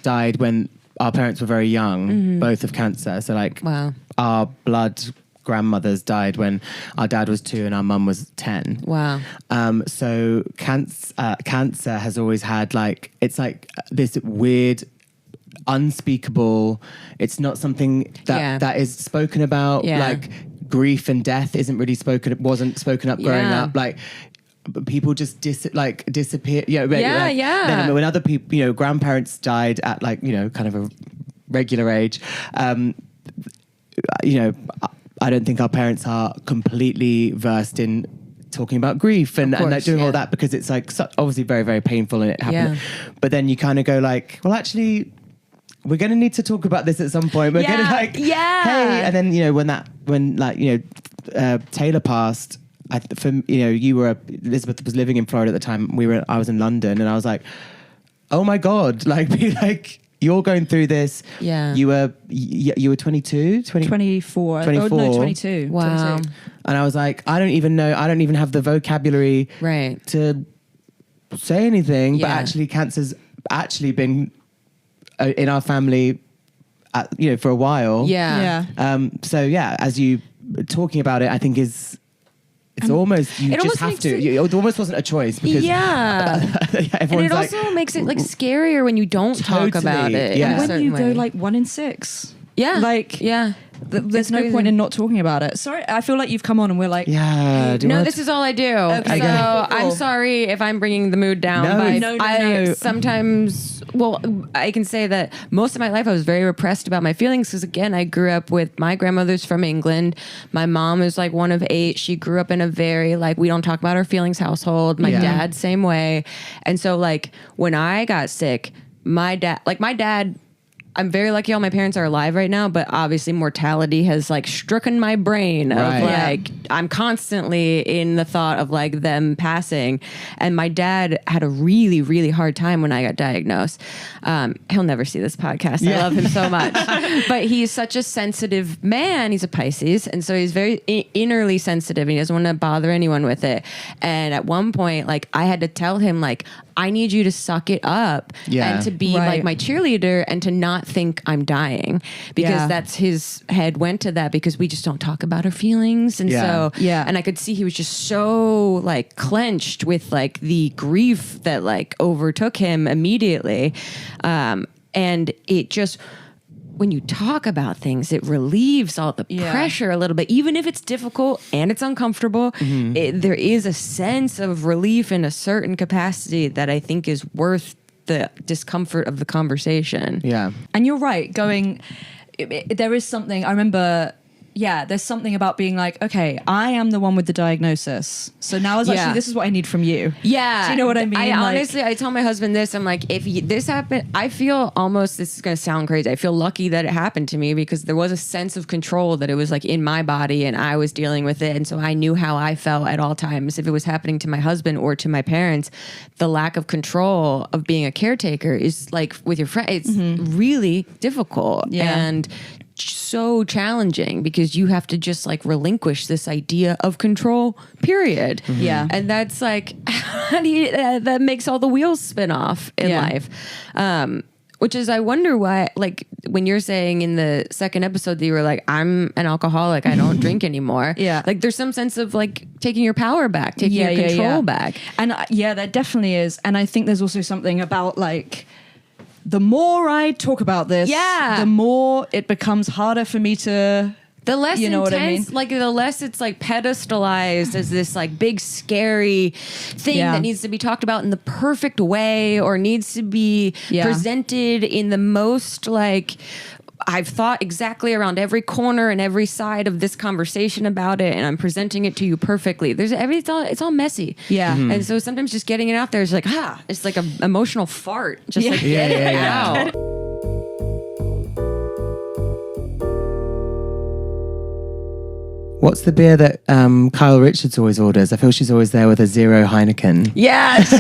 died when our parents were very young, both of cancer. So like Wow. our blood grandmothers died when our dad was 2 and our mum was 10. Wow. So cancer has always had like, it's like this weird, unspeakable, it's not something that is spoken about. Yeah. Like grief and death wasn't spoken up growing Yeah. up. Like people just disappear. Yeah, yeah. Then when other people, grandparents died at like, kind of a regular age, I don't think our parents are completely versed in talking about grief and like doing all that, because it's like obviously very, very painful and it happened. Yeah. But then you kind of go like, well, actually, we're going to need to talk about this at some point. We're going to like, hey, and then, when Taylor passed, Elizabeth was living in Florida at the time. I was in London, and I was like, oh my God, you're going through this. Yeah. You were 22, 24. 24. Oh, no, 22. Wow. 22. And I was like, I don't even have the vocabulary Right. to say anything. Yeah. But actually, cancer's actually been in our family, for a while. Yeah. Yeah. So yeah, as you talking about it, I think it's almost you it just almost have makes to. It almost wasn't a choice because Yeah. And everyone's it like, also makes it like scarier when you don't talk Totally, about it. yeah. in a And when certain you go way. like 1 in 6. Yeah. Like, yeah. There's no crazy. point in not talking about it. Sorry, I feel like you've come on and we're like, yeah. do you No, wanna this is all I do. Okay. So Cool. I'm sorry if I'm bringing the mood down. No, but no, no. sometimes, I can say that most of my life I was very repressed about my feelings because, again, I grew up with my grandmother's from England. My mom is like one of 8. She grew up in a very we don't talk about our feelings household. My dad, same way. And so when I got sick, my dad, I'm very lucky all my parents are alive right now, but obviously mortality has stricken my brain Right. of I'm constantly in the thought of them passing. And my dad had a really, really hard time when I got diagnosed. He'll never see this podcast. I love him so much, but he's such a sensitive man. He's a Pisces. And so he's very innerly sensitive. And he doesn't want to bother anyone with it. And at one point, I had to tell him I need you to suck it up and to be Right. my cheerleader and to not think I'm dying, because Yeah. that's his head went to that, because we just don't talk about our feelings. And so, and I could see he was just so clenched with the grief that overtook him immediately. And it just, when you talk about things, it relieves all the pressure a little bit, even if it's difficult and it's uncomfortable. There is a sense of relief in a certain capacity that I think is worth the discomfort of the conversation. Yeah. and you're right, there is something, I remember, there's something about being okay, I am the one with the diagnosis. So now it's actually, this is what I need from you. Yeah. Do you know what I mean? I honestly, I tell my husband this, I'm if this happened, I feel almost, this is going to sound crazy, I feel lucky that it happened to me, because there was a sense of control that it was in my body and I was dealing with it. And so I knew how I felt at all times. If it was happening to my husband or to my parents, the lack of control of being a caretaker is with your friend, it's really difficult. Yeah. And so challenging, because you have to just relinquish this idea of control, period. Yeah. And that's how do you, that makes all the wheels spin off in life. Which is, I wonder why, when you're saying in the second episode that you were I'm an alcoholic, I don't drink anymore. Yeah. There's some sense of taking your power back, taking your control back. And there definitely is. And I think there's also something about the more I talk about this, the more it becomes harder for me to. The less you know intense, what I mean? the less it's pedestalized as this big scary thing that needs to be talked about in the perfect way, or needs to be presented in the most I've thought exactly around every corner and every side of this conversation about it, and I'm presenting it to you perfectly. It's all messy. Yeah. And so sometimes just getting it out there is it's an emotional fart. Just get it out. What's the beer that Kyle Richards always orders? I feel she's always there with a zero Heineken. Yeah, she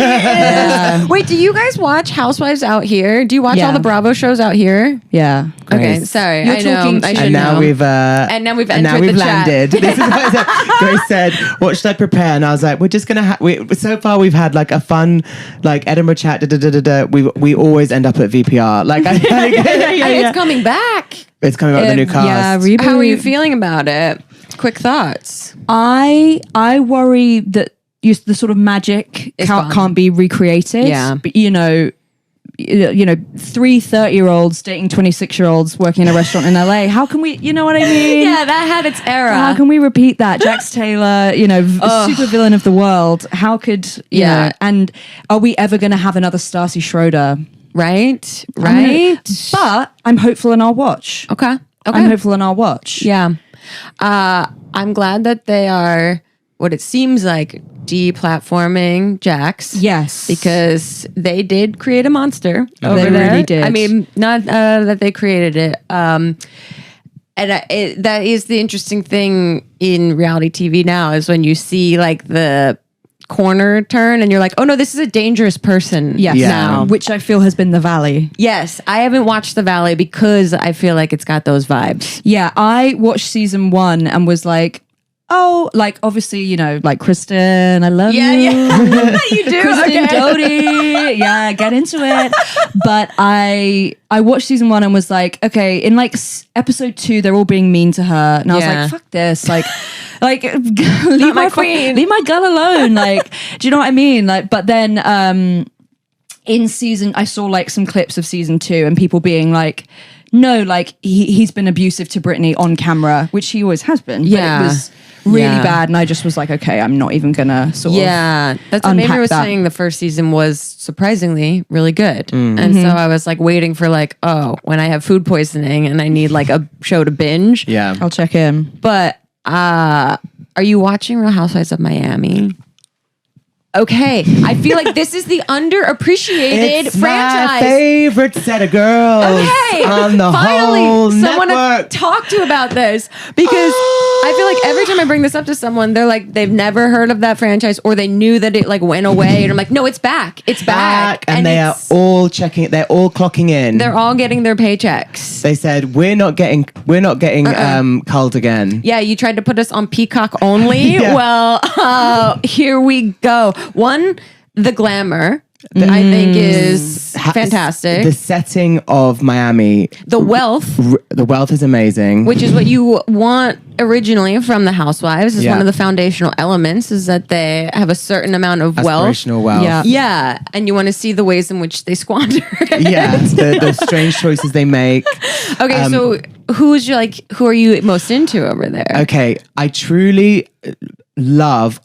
is. Wait, do you guys watch Housewives Out Here? Do you watch Yeah. all the Bravo shows out here? Yeah. Okay, Grace. sorry. You're I know. talking I to- should And now know. we've entered the chat. landed. This is what I said. Grace said, "What should I prepare?" And I was like, "We're just gonna." So far, we've had like a fun, like Edinburgh chat. We always end up at VPR. Like, It's coming back. it's coming out with the new cast. Yeah, reboot. How are you feeling about it? Quick thoughts. I worry that the sort of magic gone. can't be recreated. Yeah. But you know, 3 30-year-olds dating 26-year-olds working in a restaurant in LA. How can we? You know what I mean? Yeah, that had its era. How can we repeat that? Jax Taylor, super villain of the world. How could you Yeah. know? And are we ever going to have another Stacy Schroeder? Right? But I'm hopeful in our watch. Okay. I'm hopeful in our watch. Yeah. I'm glad that they are what it seems like deplatforming Jax. Yes. Because they did create a monster over They there. really did. I mean, not that they created it. And that is the interesting thing in reality TV now is when you see like the corner turn and you're like, oh no, this is a dangerous person Yes. Yeah. now. Which I feel has been the Valley. Yes, I haven't watched The Valley because I feel like it's got those vibes. Yeah, I watched season 1 and was like, oh, like obviously, like Kristen, I love you. you do. Kristen Doty. Yeah, get into it. But I watched season 1 and was like, okay, in like episode 2, they're all being mean to her. And I was Yeah. like, fuck this. Like leave my queen. leave my girl alone. Like, do you know what I mean? Like, but then in season, I saw like some clips of season 2 and people being like, no, like he's been abusive to Brittany on camera, which he always has been. Yeah. But it was really Yeah. bad. And I just was like, okay, I'm not even gonna sort of. Yeah, that's what Mamie unpack was that. saying. The first season was surprisingly really good, and so I was like waiting for like, oh, when I have food poisoning and I need like a show to binge. Yeah. I'll check in. But are you watching Real Housewives of Miami? Okay, I feel like this is the underappreciated It's my franchise. favorite set of girls Okay, on the finally, whole someone to network. talk to about this because I feel like every time I bring this up to someone, they're like they've never heard of that franchise or they knew that it like went away, and I'm like, no, it's back, it's back, and they are it's- all checking it. They're all clocking in. they're all getting their paychecks. They said we're not getting culled again. Yeah, you tried to put us on Peacock only. Yeah. Well, here we go. One, the glamour, I think, is fantastic. The setting of Miami, The wealth, the wealth is amazing. which is what you want originally from the Housewives, is Yeah. one of the foundational elements, is that they have a certain amount of wealth. Aspirational wealth. Yeah. Yeah, and you want to see the ways in which they squander it. Yeah, the strange choices they make. Okay, so who are you most into over there? Okay, I truly love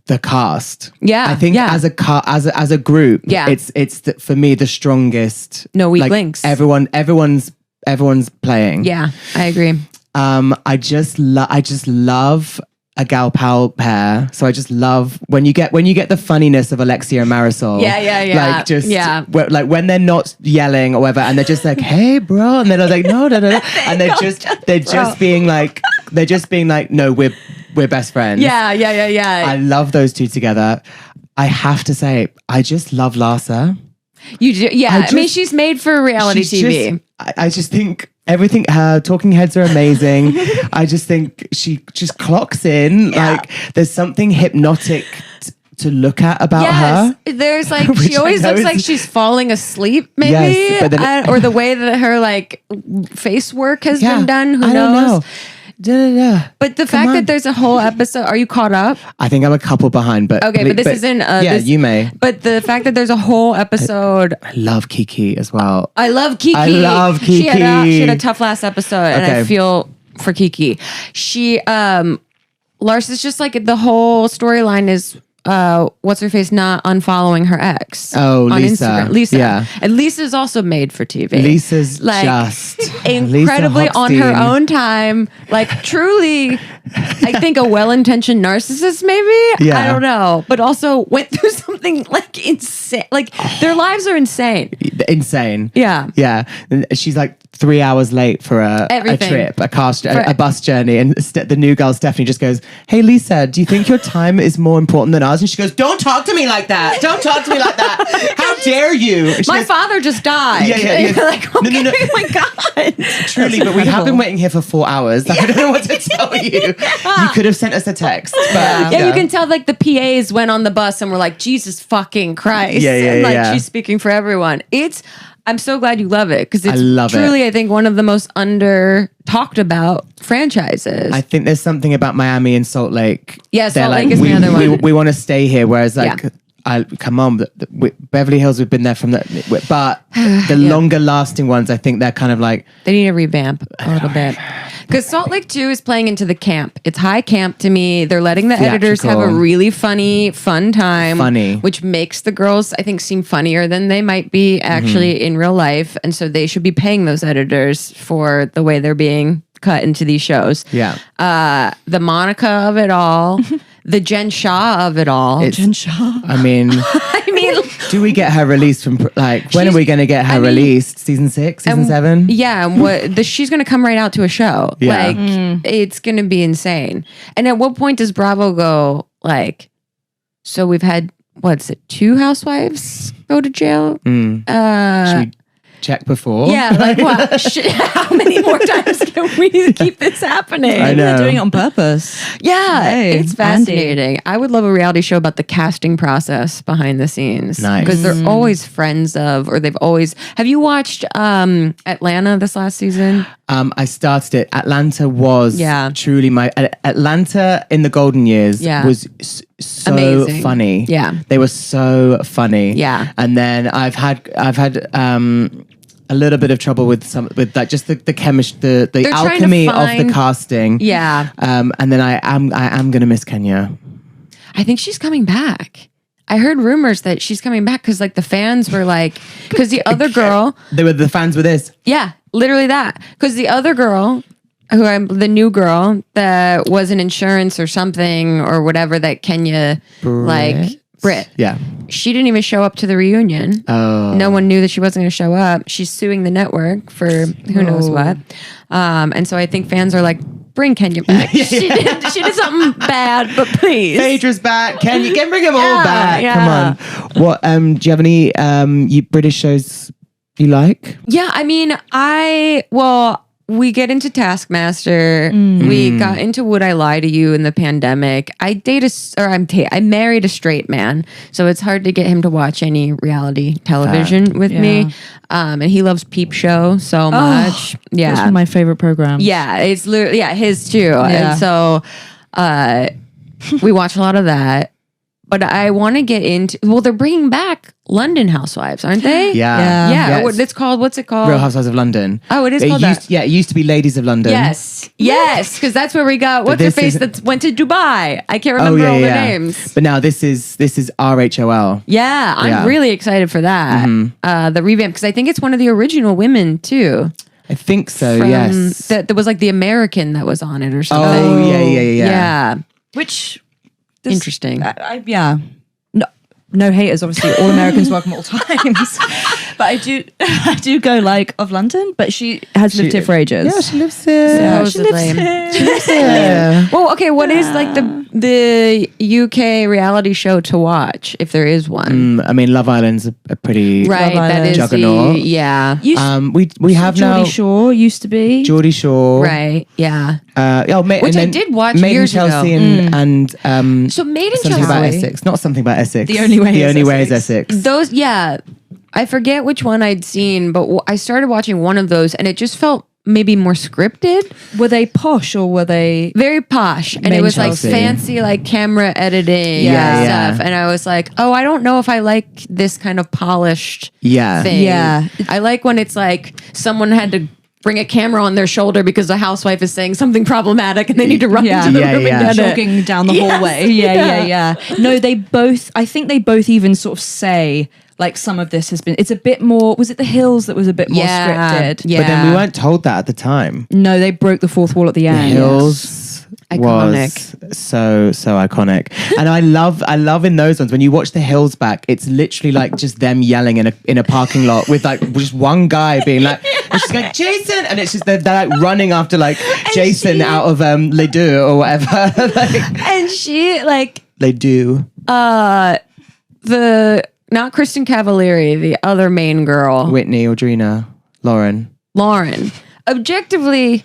the cast. Yeah, I think yeah. as a group, Yeah. it's for me the strongest. No weak links. Everyone's playing. Yeah, I agree. I just love a gal pal pair. So I just love when you get the funniness of Alexia and Marisol. Yeah. Like just Yeah. like when they're not yelling or whatever, and they're just like, "Hey, bro," and then I was like, "No," and they're just being like, "No, we're best friends." Yeah. I love those two together. I have to say, I just love Larsa. You do, yeah. I mean, just- she's made for reality She's TV. just- I just think everything, her talking heads are amazing. I just think she just clocks in. Yeah. Like there's something hypnotic to look at about her. There's like Which she I always know looks is- like she's falling asleep, maybe, Yes, but then- or the way that her like face work has Yeah, been done. Who I knows? don't know. Da-da-da. But the Come fact on. that there's a whole episode, are you caught up? I think I'm a couple behind, but Okay, but this isn't. yeah, this- you may. But the fact that there's a whole episode. I love Kiki as well. I love Kiki. I love She had Kiki. a tough last episode, and I Okay. feel for Kiki. She, Lars is just like the whole storyline is. What's her face not unfollowing her ex? Oh, on Lisa. Instagram. Lisa. Yeah. And Lisa's also made for TV. Lisa's like just incredibly Lisa on her Hochstein. own time. Like truly I think a well-intentioned narcissist, maybe. Yeah. I don't know, but also went through something like insane. Like their lives are insane. Insane. Yeah. Yeah. And she's like 3 hours late for a Everything. trip, a bus journey. And the new girl, Stephanie, just goes, "Hey, Lisa, do you think your time is more important than ours?" And she goes, "Don't talk to me like that. Don't talk to me like that. How dare you?" And she My goes, father just died. Yeah, yeah, yeah. Like, okay, No. oh my God. Truly, but we have been waiting here for 4 hours. I don't know what to tell you. You could have sent us a text. But, Yeah, you can tell like the PAs went on the bus and were like, Jesus fucking Christ. Yeah, and like yeah. she's speaking for everyone. I'm so glad you love it because it's love it. truly, I think, one of the most under talked about franchises. I think there's something about Miami and Salt Lake. Yeah, They're Salt Lake like, is the other one. We want to stay here. Whereas like, Yeah. come on, Beverly Hills, we've been there from but the longer lasting ones, I think they're kind of like, They need a revamp a little bit. Because Salt Lake 2 is playing into the camp. It's high camp to me. They're letting the editors have a Theatrical. really fun time. Funny. Which makes the girls, I think, seem funnier than they might be actually in real life. And so they should be paying those editors for the way they're being cut into these shows. Yeah. The Monica of it all. The Jen Shah of it all. Jen Shah. I mean, I mean... do we get her released from like, when are She's- we going to get her I mean- released? Season 6, season 7? Yeah, and she's going to come right out to a show. Yeah. Like, it's going to be insane. And at what point does Bravo go, like, so we've had, 2 housewives go to jail? Should we check before? Yeah, like, what? How many more times can we keep this happening? I know. They're doing it on purpose. Yeah, Hey, it's fascinating. I would love a reality show about the casting process behind the scenes. Nice. Because they're always friends of, or they've always... Have you watched Atlanta this last season? I started it. Atlanta was truly Atlanta in the golden years was so Amazing. funny. Yeah. They were so funny. Yeah. And then I've had a little bit of trouble with like just the chemistry, the They're trying to alchemy of find- the casting. Yeah. And then I am gonna miss Kenya. I think she's coming back. I heard rumors that she's coming back because like the fans were like, because the other girl, The fans were this. yeah, literally that. Because the other girl, the new girl that was in insurance or something or whatever that Kenya, like Brit. Yeah. She didn't even show up to the reunion. Oh. No one knew that she wasn't going to show up. She's suing the network for who knows what. And so I think fans are like, bring Kenya back. She did something bad, but please. Phaedra's back. Kenya, bring them all back. yeah. Come on. What? Do you have any British shows you like? Yeah, I mean, we get into Taskmaster. We got into Would I Lie to You in the pandemic. I married a straight man, so it's hard to get him to watch any reality television with me. And he loves Peep Show so much. Yeah, That's one of my favorite programs. yeah, it's literally his too. And so we watch a lot of that. But I want to get into. Well, they're bringing back London Housewives, aren't they? Yeah. Yeah. Yes. What's it called? Real Housewives of London. Oh, it is called that. It used to be Ladies of London. Yes, because that's where we got what's her this face is- that went to Dubai. I can't remember all their names. But now this is RHOL. Yeah, I'm Yeah. really excited for that. The revamp because I think it's one of the original women too. I think so. From- Yes. that there was like the American that was on it or something. Oh yeah. Yeah, Which interesting. yeah. No haters, obviously. All Americans welcome at all times. But I do go like of London, but she has lived here for ages. Yeah, she lives here. Yeah, she lives Supposedly. here. Yeah. Well, okay. What is like the UK reality show to watch if there is one? I mean, Love Island's a pretty Right, Love that Island. is Juggernaut. yeah. We have now Geordie Shore used to be. Geordie Shore. Right, yeah. Which I did watch Made years in Chelsea ago. and So Made in something about Chelsea. Essex. Not something about Essex. The Only Way The is only way Essex. is Essex. Those, yeah. I forget which one I'd seen, but I started watching one of those and it just felt maybe more scripted. Were they posh or were they? Very posh. And Made it in was like Chelsea. fancy, like camera editing Yeah, and yeah. stuff. And I was like, oh, I don't know if I like this kind of polished Yeah. thing. Yeah. I like when it's like someone had to bring a camera on their shoulder because the housewife is saying something problematic and they need to run Yeah. to the Yeah, room yeah. and get it. Jogging down the Yes, hallway. Yeah. No, I think they both even sort of say like some of this has been, it's a bit more, was it The Hills that was a bit more Yeah. scripted? Yeah. But then we weren't told that at the time. No, they broke the fourth wall at the The end. Hills. was so iconic. And I love in those ones when you watch The Hills back, it's literally like just them yelling in a parking lot with like just one guy being like, and she's going, Jason, and it's just they're like running after like Jason out of Les Deux or whatever. Like, and she like Les Deux. The not Kristen Cavallari, the other main girl, Whitney, Audrina, Lauren, objectively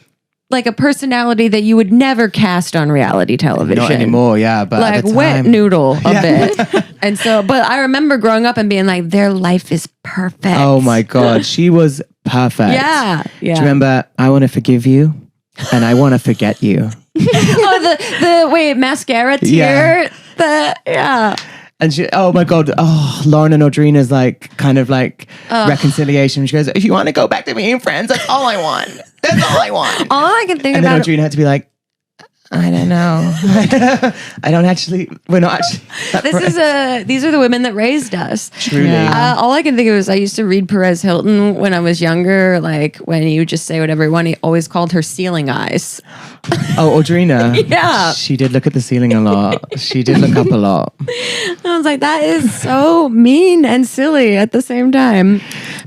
like a personality that you would never cast on reality television. Not anymore, yeah, but like at the wet time, noodle a bit. And so, but I remember growing up and being like, their life is perfect. Oh my God, she was perfect. Yeah. Do you remember, I want to forgive you and I want to forget you? Oh, the mascara tear. Yeah. And she, oh my God, Lauren and Audrina's like kind of like reconciliation. She goes, if you want to go back to being friends, that's all I want. That's all I want. All I can think and about. And then Audrina had to be like, I don't know. We're not actually. These are the women that raised us. Truly. All I can think of is I used to read Perez Hilton when I was younger. Like when he would just say whatever he wanted, he always called her ceiling eyes. Oh, Audrina. Yeah. She did look at the ceiling a lot. She did look up a lot. I was like, that is so mean and silly at the same time.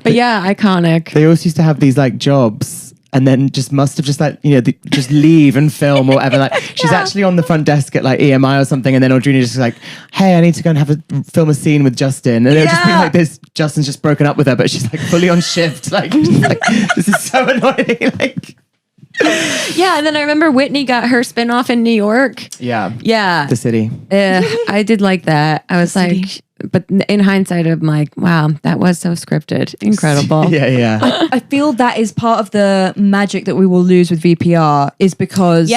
But yeah, iconic. They always used to have these like jobs. And then must have just like, just leave and film or whatever. Like she's actually on the front desk at like EMI or something. And then Audrina just like, hey, I need to go and film a scene with Justin. And it'll just be like this, Justin's just broken up with her, but she's like fully on shift. Like, this is so annoying. Like, yeah. And then I remember Whitney got her spinoff in New York. Yeah. Yeah. The City. I did like that. I was like, but in hindsight, I'm like, wow, that was so scripted. Incredible. Yeah. I feel that is part of the magic that we will lose with VPR is because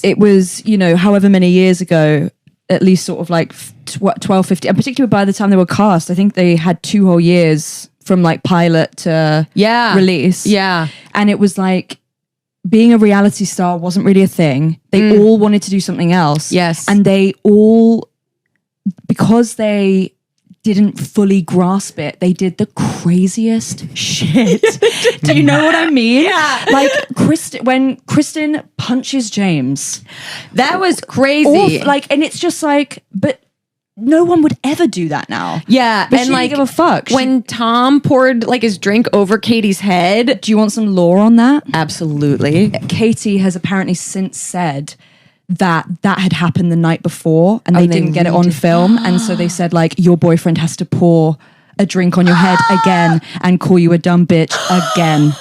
it was, however many years ago, at least sort of like 12, 15, and particularly by the time they were cast, I think they had 2 whole years from like pilot to release. Yeah. And it was like, being a reality star wasn't really a thing. They all wanted to do something else. Yes. And they all, because they didn't fully grasp it, they did the craziest shit. Do you know what I mean? Yeah. Like when Kristen punches James. That was crazy. And it's just like, but no one would ever do that now. Yeah. But and she like didn't give a fuck. When Tom poured like his drink over Katie's head. Do you want some lore on that? Absolutely. Katie has apparently since said that had happened the night before and they didn't get it on film. And so they said like, your boyfriend has to pour a drink on your head again and call you a dumb bitch again.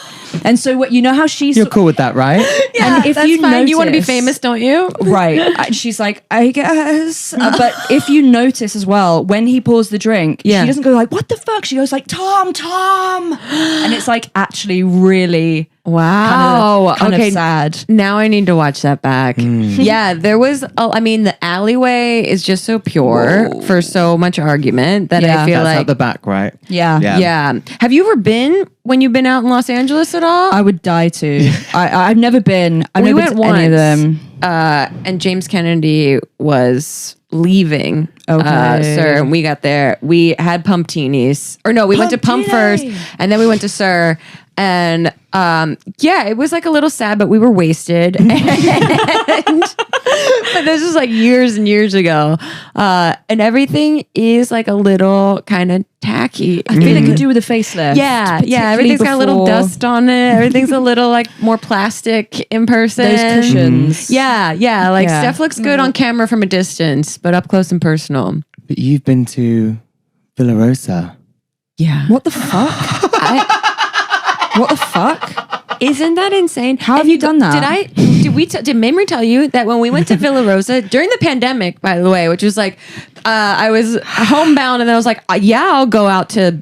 And so what, how she's... You're cool with that, right? Yeah, and if that's you fine. notice, You want to be famous, don't you? Right. And she's like, I guess. But if you notice as well, when he pours the drink, she doesn't go like, what the fuck? She goes like, Tom. And it's like actually really... Wow. Kind of sad. Now I need to watch that back. Yeah, there was, the alleyway is just so pure for so much argument that I feel That's like. out the back, right? Yeah. Yeah. Have you ever been when you've been out in Los Angeles at all? I would die to. I've never been. I've We never went been to any of once. them. And James Kennedy was leaving. Okay. Sir, and we got there. We had pumptinis. Or no, we went to Pump first and then we went to Sir. And it was like a little sad, but we were wasted. But this was like years and years ago. And everything is like a little kind of tacky. I feel it could do with a facelift. Yeah. particularly Everything's got a little before dust on it. Everything's a little like more plastic in person. Those cushions. Yeah. Like Steph looks good on camera from a distance, but up close and personal. But you've been to Villa Rosa. Yeah. What the fuck? What the fuck? Isn't that insane? How have you done that? Did Mamrie tell you that when we went to Villa Rosa during the pandemic, by the way, which was like, I was homebound and then I was like, I'll go out to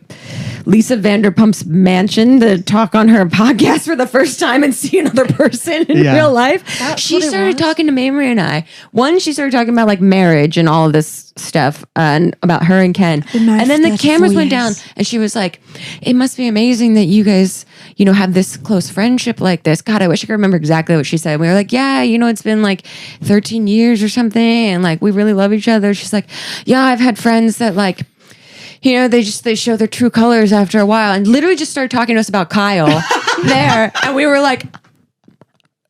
Lisa Vanderpump's mansion to talk on her podcast for the first time and see another person in real life. She started talking to Mamrie and I. One, she started talking about like marriage and all of this stuff and about her and Ken. And then the cameras went down and she was like, it must be amazing that you guys, have this close friendship like this. God, I wish I could remember exactly what she said. We were like, yeah, it's been like 13 years or something. And like, we really love each other. She's like, yeah, I've had friends that like, they show their true colors after a while and literally just started talking to us about Kyle there. And we were like,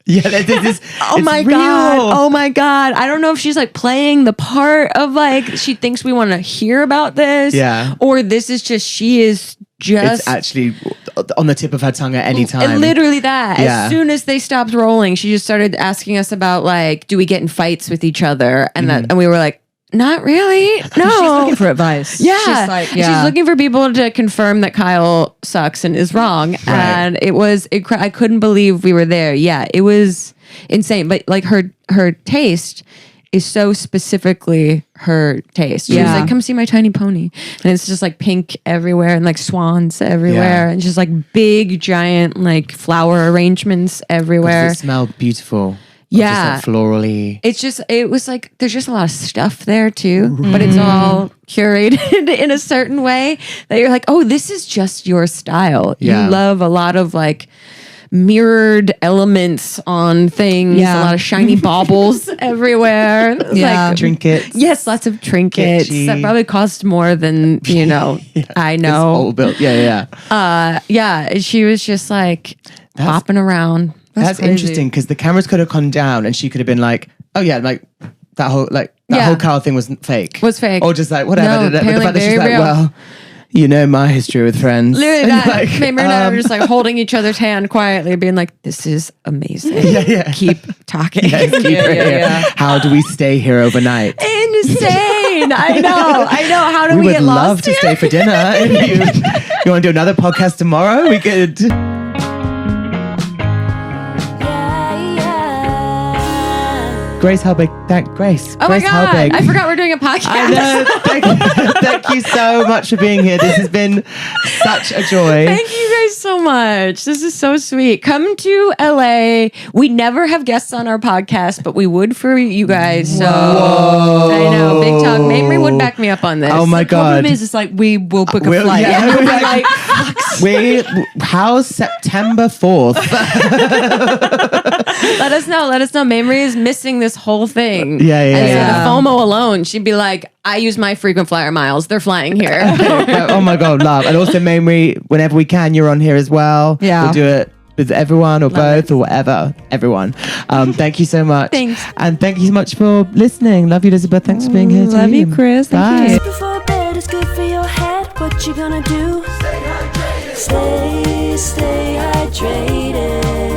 Yeah, this Oh my God. Oh my God. I don't know if she's like playing the part of like, she thinks we want to hear about this. Yeah. Or this is just, she is just. It's actually on the tip of her tongue at any time. And literally that. Yeah. As soon as they stopped rolling, she just started asking us about like, do we get in fights with each other? And and we were like, not really. No. She's looking for advice. Yeah. She's like, She's looking for people to confirm that Kyle sucks and is wrong. And it was, I couldn't believe we were there. Yeah, it was insane. But like her taste is so specifically her taste. She was like, come see my tiny pony. And it's just like pink everywhere and like swans everywhere. Yeah. And just like big, giant like flower arrangements everywhere. Does it smell beautiful? Yeah. Just like florally. It's just, it was like, there's just a lot of stuff there too, but it's all curated in a certain way that you're like, oh, this is just your style. Yeah. You love a lot of like mirrored elements on things, Yeah. a lot of shiny baubles everywhere. It's Yeah. like, Trinkets. yes, lots of trinkets Kitschy. that probably cost more than, you know, I It's know. all built. Yeah. Yeah, she was just like bopping around. That's interesting because the cameras could have gone down and she could have been like, oh yeah, like that whole whole Kyle thing was fake. Was fake. Or just like whatever. No, But the apparently fact that she's very like, real. well, you know my history with friends. Literally And that. like, Mamrie and I were just like holding each other's hand quietly, being like, this is amazing. Yeah. Keep talking. Yes, keep it here. How do we stay here overnight? Insane. I know. How do we would get love lost to here? stay for dinner. If you want to do another podcast tomorrow? We could. Grace Helbig. Grace. Oh Grace my God. Helbig. I forgot we're doing a podcast. I know. Thank you so much for being here. This has been such a joy. Thank you guys so much. This is so sweet. Come to LA. We never have guests on our podcast, but we would for you guys. So I know. Big talk. Mamrie would back me up on this. Oh my God. Problem is, it's like we will book a We'll- flight. yeah. And we'll be like, How's September 4th? Let us know. Mamrie is missing this whole thing. Yeah. And so the FOMO alone, she'd be like, I use my frequent flyer miles. They're flying here. Oh my God, love. And also, Mamrie, whenever we can, you're on here as well. Yeah. We'll do it with everyone or both or whatever. Everyone. Thank you so much. Thanks. And thank you so much for listening. Love you, Elizabeth. Thanks for being here. Love too. you, Chris. Thank Bye. you. Before bed is good for your head. What you gonna do? Stay hydrated.